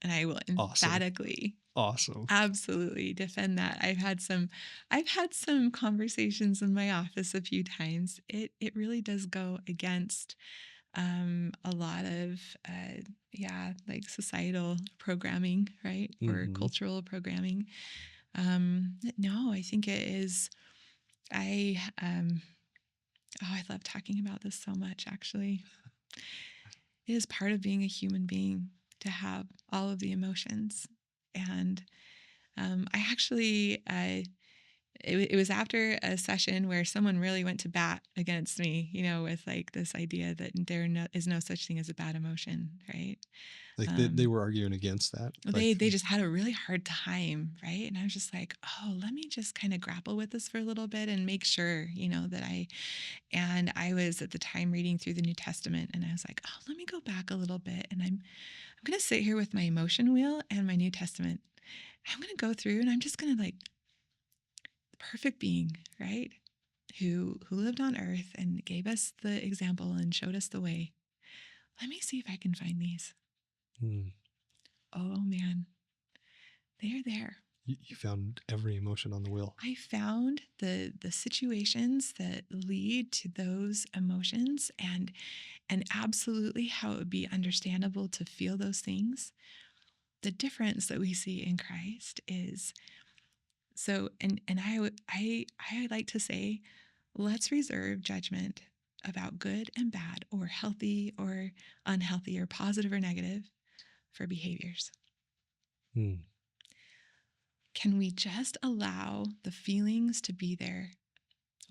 and I will Awesome. emphatically, Awesome. absolutely defend that. I've had some conversations in my office a few times. It really does go against a lot of yeah, like societal programming, right? Or Hmm. cultural programming. No, I think it is. I oh, I love talking about this so much. Actually, it is part of being a human being to have all of the emotions. And I actually, it was after a session where someone really went to bat against me, with like this idea that is no such thing as a bad emotion, right? Like they Um, were arguing against that. Like, they just had a really hard time, right? And I was just like, oh, let me just kind of grapple with this for a little bit and make sure, that I was at the time reading through the New Testament, and I was like, oh, let me go back a little bit, and I'm going to sit here with my emotion wheel and my New Testament. I'm going to go through, and I'm just going to, like, the perfect being, right? Who lived on earth and gave us the example and showed us the way. Let me see if I can find these. hmm, Oh man, they're there. you found every emotion on the wheel. I found the situations that lead to those emotions, and absolutely how it would be understandable to feel those things. The difference that we see in Christ is, so, and I like to say, let's reserve judgment about good and bad, or healthy or unhealthy, or positive or negative, for behaviors. Hmm. Can we just allow the feelings to be there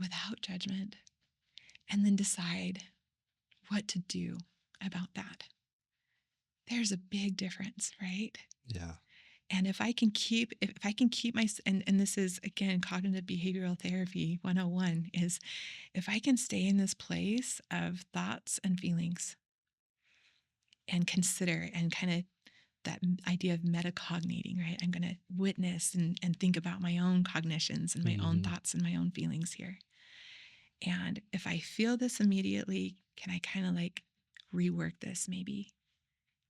without judgment, and then decide what to do about that? There's a big difference, right? Yeah. And if I can keep my, and this is again cognitive behavioral therapy 101, is if I can stay in this place of thoughts and feelings and consider, and kind of that idea of metacognating, right? I'm going to witness and think about my own cognitions and my own Hmm. thoughts and my own feelings here. And if I feel this immediately, can I kind of like rework this maybe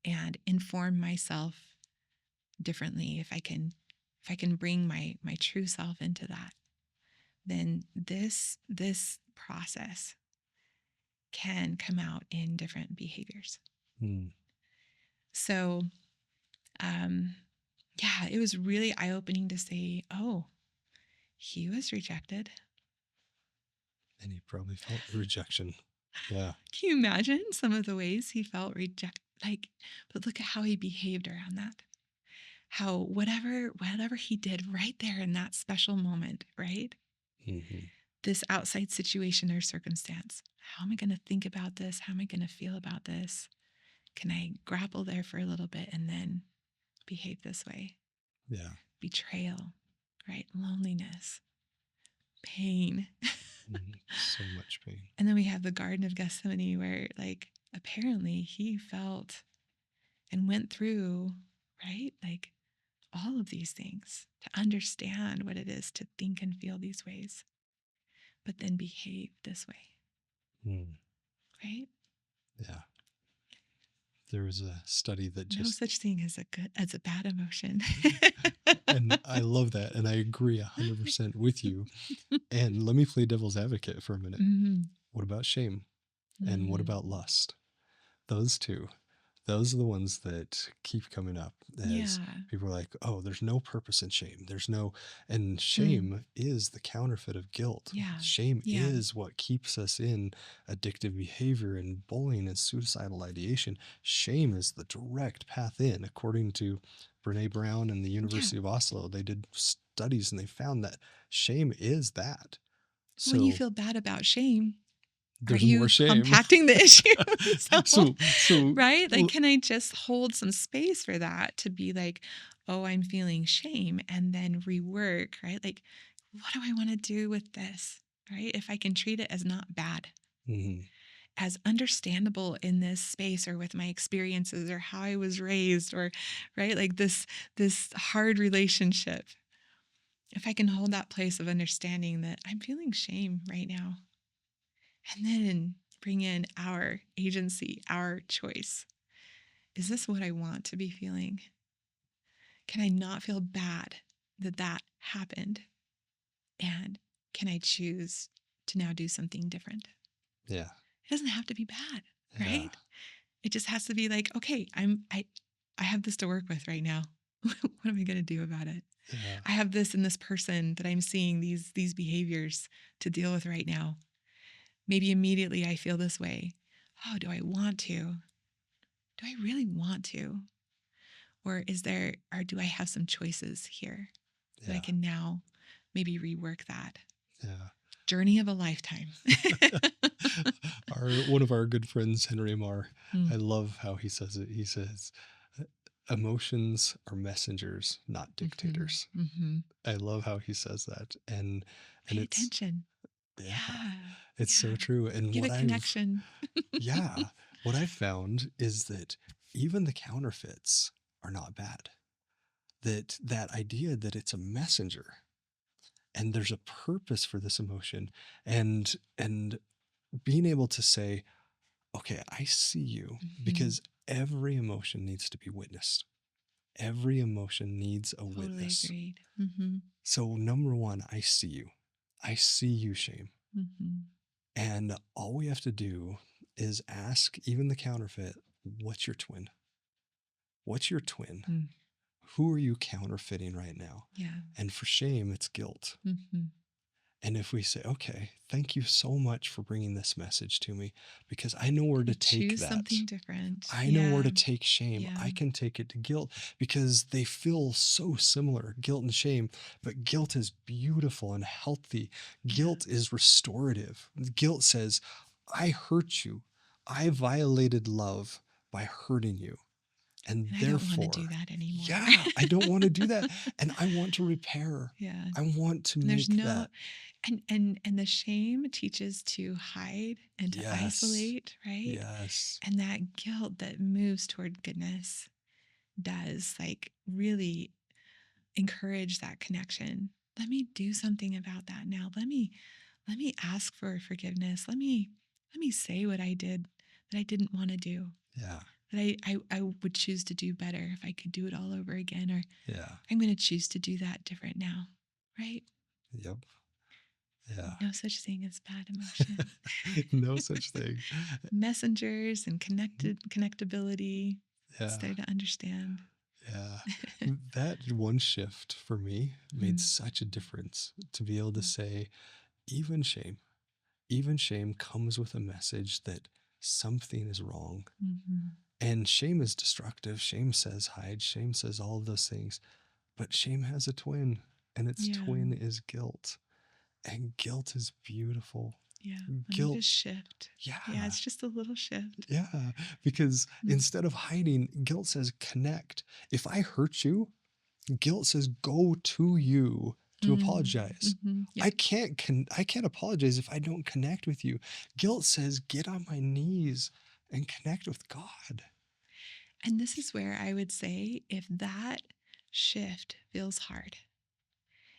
and inform myself differently? If I can bring my true self into that, then this process can come out in different behaviors. Hmm. So um yeah, it was really eye-opening to say, oh, he was rejected. And he probably felt rejection. Yeah. Can you imagine some of the ways he felt reject, like, but look at how he behaved around that. How whatever he did right there in that special moment, right? Hmm. This outside situation or circumstance. How am I going to think about this? How am I going to feel about this? Can I grapple there for a little bit and then behave this way? Yeah. Betrayal, right? Loneliness, pain. So much pain. And then we have the Garden of Gethsemane, where, like, apparently he felt and went through, right? Like, all of these things to understand what it is to think and feel these ways, but then behave this way, Hmm. right? Yeah. There was a study that No just, such thing as a bad emotion. and I love that. And I agree 100% with you. And let me play devil's advocate for a minute. Mhm. What about shame? And what Mm. about lust? Those two, those are the ones that keep coming up as Yeah. people are like, oh, there's no purpose in shame. And Mm. shame is the counterfeit of guilt. Yeah. Shame Yeah. is what keeps us in addictive behavior and bullying and suicidal ideation. Shame is the direct path in, according to Brene Brown and the Yeah. University of Oslo. They did studies and they found that shame is that. When you So feel bad about shame, are there's more you shame. compacting the issue? So, so right? Like, can I just hold some space for that to be like, oh, I'm feeling shame, and then rework, right? Like, what do I want to do with this? Right? If I can treat it as not bad. Mhm. as understandable in this space or with my experiences or how I was raised or right like this hard relationship. If I can hold that place of understanding that I'm feeling shame right now, and then bring in our agency, our choice. Is this what I want to be feeling? Can I not feel bad that that happened? And can I choose to now do something different? Yeah. It doesn't have to be bad, Yeah. right? It just has to be like, okay, I have this to work with right now. What am I going to do about it? Yeah. I have this in this person that I'm seeing these behaviors to deal with right now. Maybe immediately I feel this way. Oh, do I want to? Do I really want to? Or do I have some choices here that I Yeah. can now maybe rework that? Yeah. Journey of a lifetime. Our one of our good friends, Henry Marr, Mm, I love how he says it. He says, emotions are messengers, not mhm, dictators. mhm. I love how he says that. And Pay it's, attention. yeah, Yeah, it's so yeah. true. And Get a connection. what I've found is that even the counterfeits are not bad. That idea that it's a messenger and there's a purpose for this emotion, and being able to say, okay, I see you, Mhm. because every emotion needs to be witnessed. Every emotion needs a Totally witness. agreed. Mhm, So, number one, I see you. I see you, shame. mhm. And all we have to do is ask even the counterfeit, what's your twin? What's your twin? Mm, Who are you counterfeiting right now? yeah. And for shame, it's guilt. Mhm. And if we say, okay, thank you so much for bringing this message to me, because I know where to Gonna take choose that. something different. I know where Yeah, to take shame. yeah, I can take it to guilt because they feel so similar, guilt and shame. But guilt is beautiful and healthy. yeah. Guilt is restorative. Guilt says, I hurt you. I violated love by hurting you. And And I don't wanna do therefore, that anymore. yeah, I don't want to do that. And I want to repair. Yeah. I want to And there's make no that. and the shame teaches to hide and to Yes. isolate, right? Yes. And that guilt that moves toward goodness does like really encourage that connection. Let me do something about that now. Let me ask for forgiveness. Let me say what I did that I didn't want to do. Yeah. That I would choose to do better if I could do it all over again, or Yeah. I'm going to choose to do that different now, right? Yep. Yeah. No such thing as bad emotion. No such thing. Messengers and connectability. It's Yeah. there to understand. Yeah. That one shift for me made Mm, such a difference to be able to mm, say, even shame, even shame comes with a message that something is wrong. mhm. And shame is destructive. Shame says hide. Shame says all of those things. But shame has a twin, and its Yeah, twin is guilt. And guilt is beautiful. yeah. Let me just Guilt, shift. Yeah, yeah. it's just a little shift. Yeah, because Mm, instead of hiding, guilt says connect. If I hurt you, guilt says go to you to apologize. Yep. I can't apologize if I don't connect with you. Guilt says get on my knees and connect with God. And this is where I would say if that shift feels hard,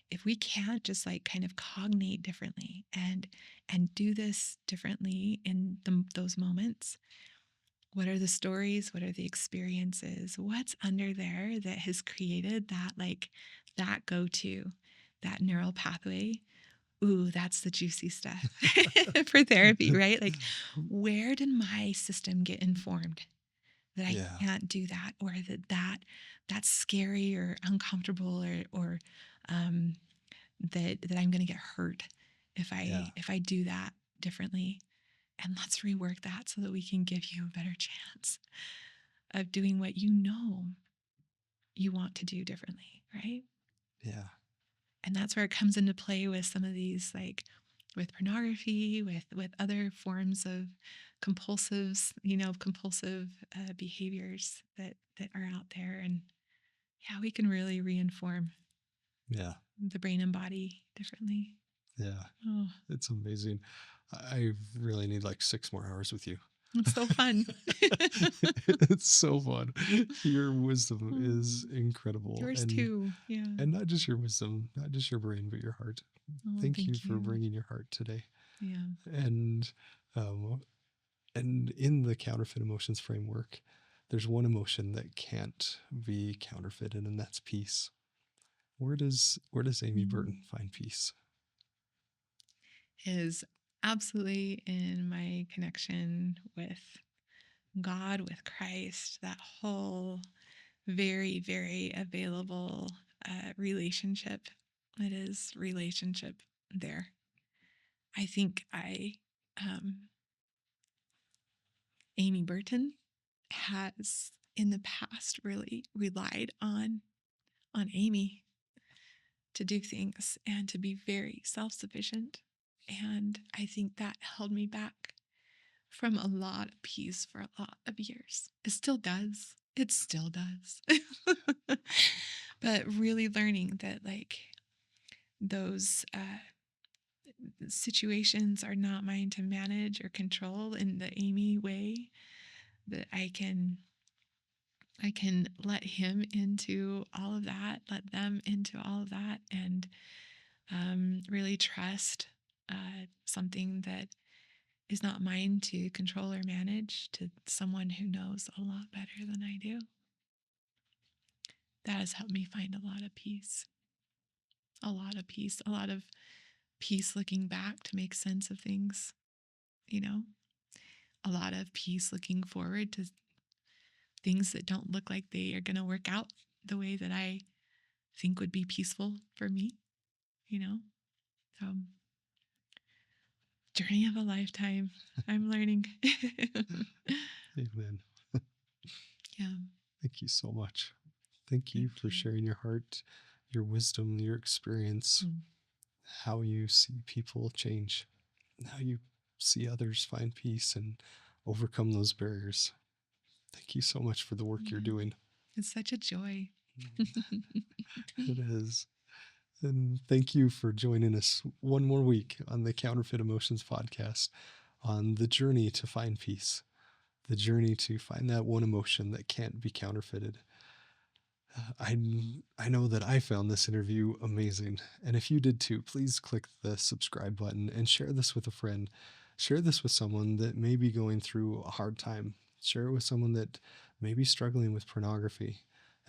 if we can't just like kind of cognate differently and do this differently in those moments, what are the stories, what are the experiences, what's under there that has created that like that go-to, that neural pathway? Ooh, that's the juicy stuff for therapy, right? Like, where did my system get informed that I Yeah, can't do that, or that's scary or uncomfortable, or um, that I'm going to get hurt yeah, if I do that differently? And let's rework that so that we can give you a better chance of doing what you know you want to do differently, right? yeah, And that's where it comes into play with some of these like with pornography, with other forms of compulsives, compulsive behaviors that are out there. And yeah, we can really reinform yeah, the brain and body differently. Yeah, Oh, it's amazing. I really need like 6 more hours with you. it's so fun. It's so fun. Your wisdom is Mm, incredible, yours too. Yeah. and not just your wisdom, not just your brain, but your heart. Oh, Thank you thank for you. bringing your heart today. Yeah. And um, and in the counterfeit emotions framework, there's one emotion that can't be counterfeited, and that's peace. Where does Amy Burton Mm. find peace? Is absolutely in my connection with God, with Christ, that whole very, very available relationship. It is relationship there. I think um, Amy Burton has in the past really relied on Amy to do things and to be very self-sufficient. And I think that held me back from a lot of peace for a lot of years. It still does. It still does. But really learning that like those situations are not mine to manage or control in the Amy way, that I can let him into all of that, let them into all of that, and really trust something that is not mine to control or manage to someone who knows a lot better than I do. That has helped me find a lot of peace, a lot of peace, a lot of peace looking back to make sense of things, you know, a lot of peace looking forward to things that don't look like they are going to work out the way that I think would be peaceful for me, you know? So, journey of a lifetime. I'm learning. Amen. Yeah. Thank you so much. Thank you Thank for you. sharing your heart, your wisdom, your experience, Mm. how you see people change, how you see others find peace and overcome those barriers. Thank you so much for the work you're Yeah. doing. It's such a joy. It is. And thank you for joining us one more week on the Counterfeit Emotions podcast on the journey to find peace, the journey to find that one emotion that can't be counterfeited. I, I know that I found this interview amazing. And if you did too, please click the subscribe button and share this with a friend. Share this with someone that may be going through a hard time. Share it with someone that may be struggling with pornography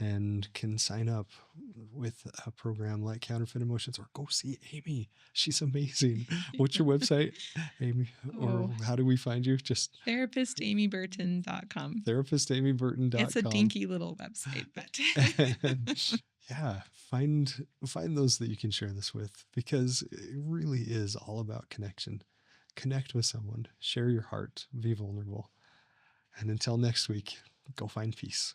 and can sign up with a program like Counterfeit Emotions, or go see Amy. She's amazing. What's your website, Amy? Or Oh, how do we find you? Just therapistamyburton.com. It's a therapistamyburton.com. dinky little website, but And yeah, find those that you can share this with, because it really is all about connection. Connect with someone, share your heart, be vulnerable. And until next week, go find peace.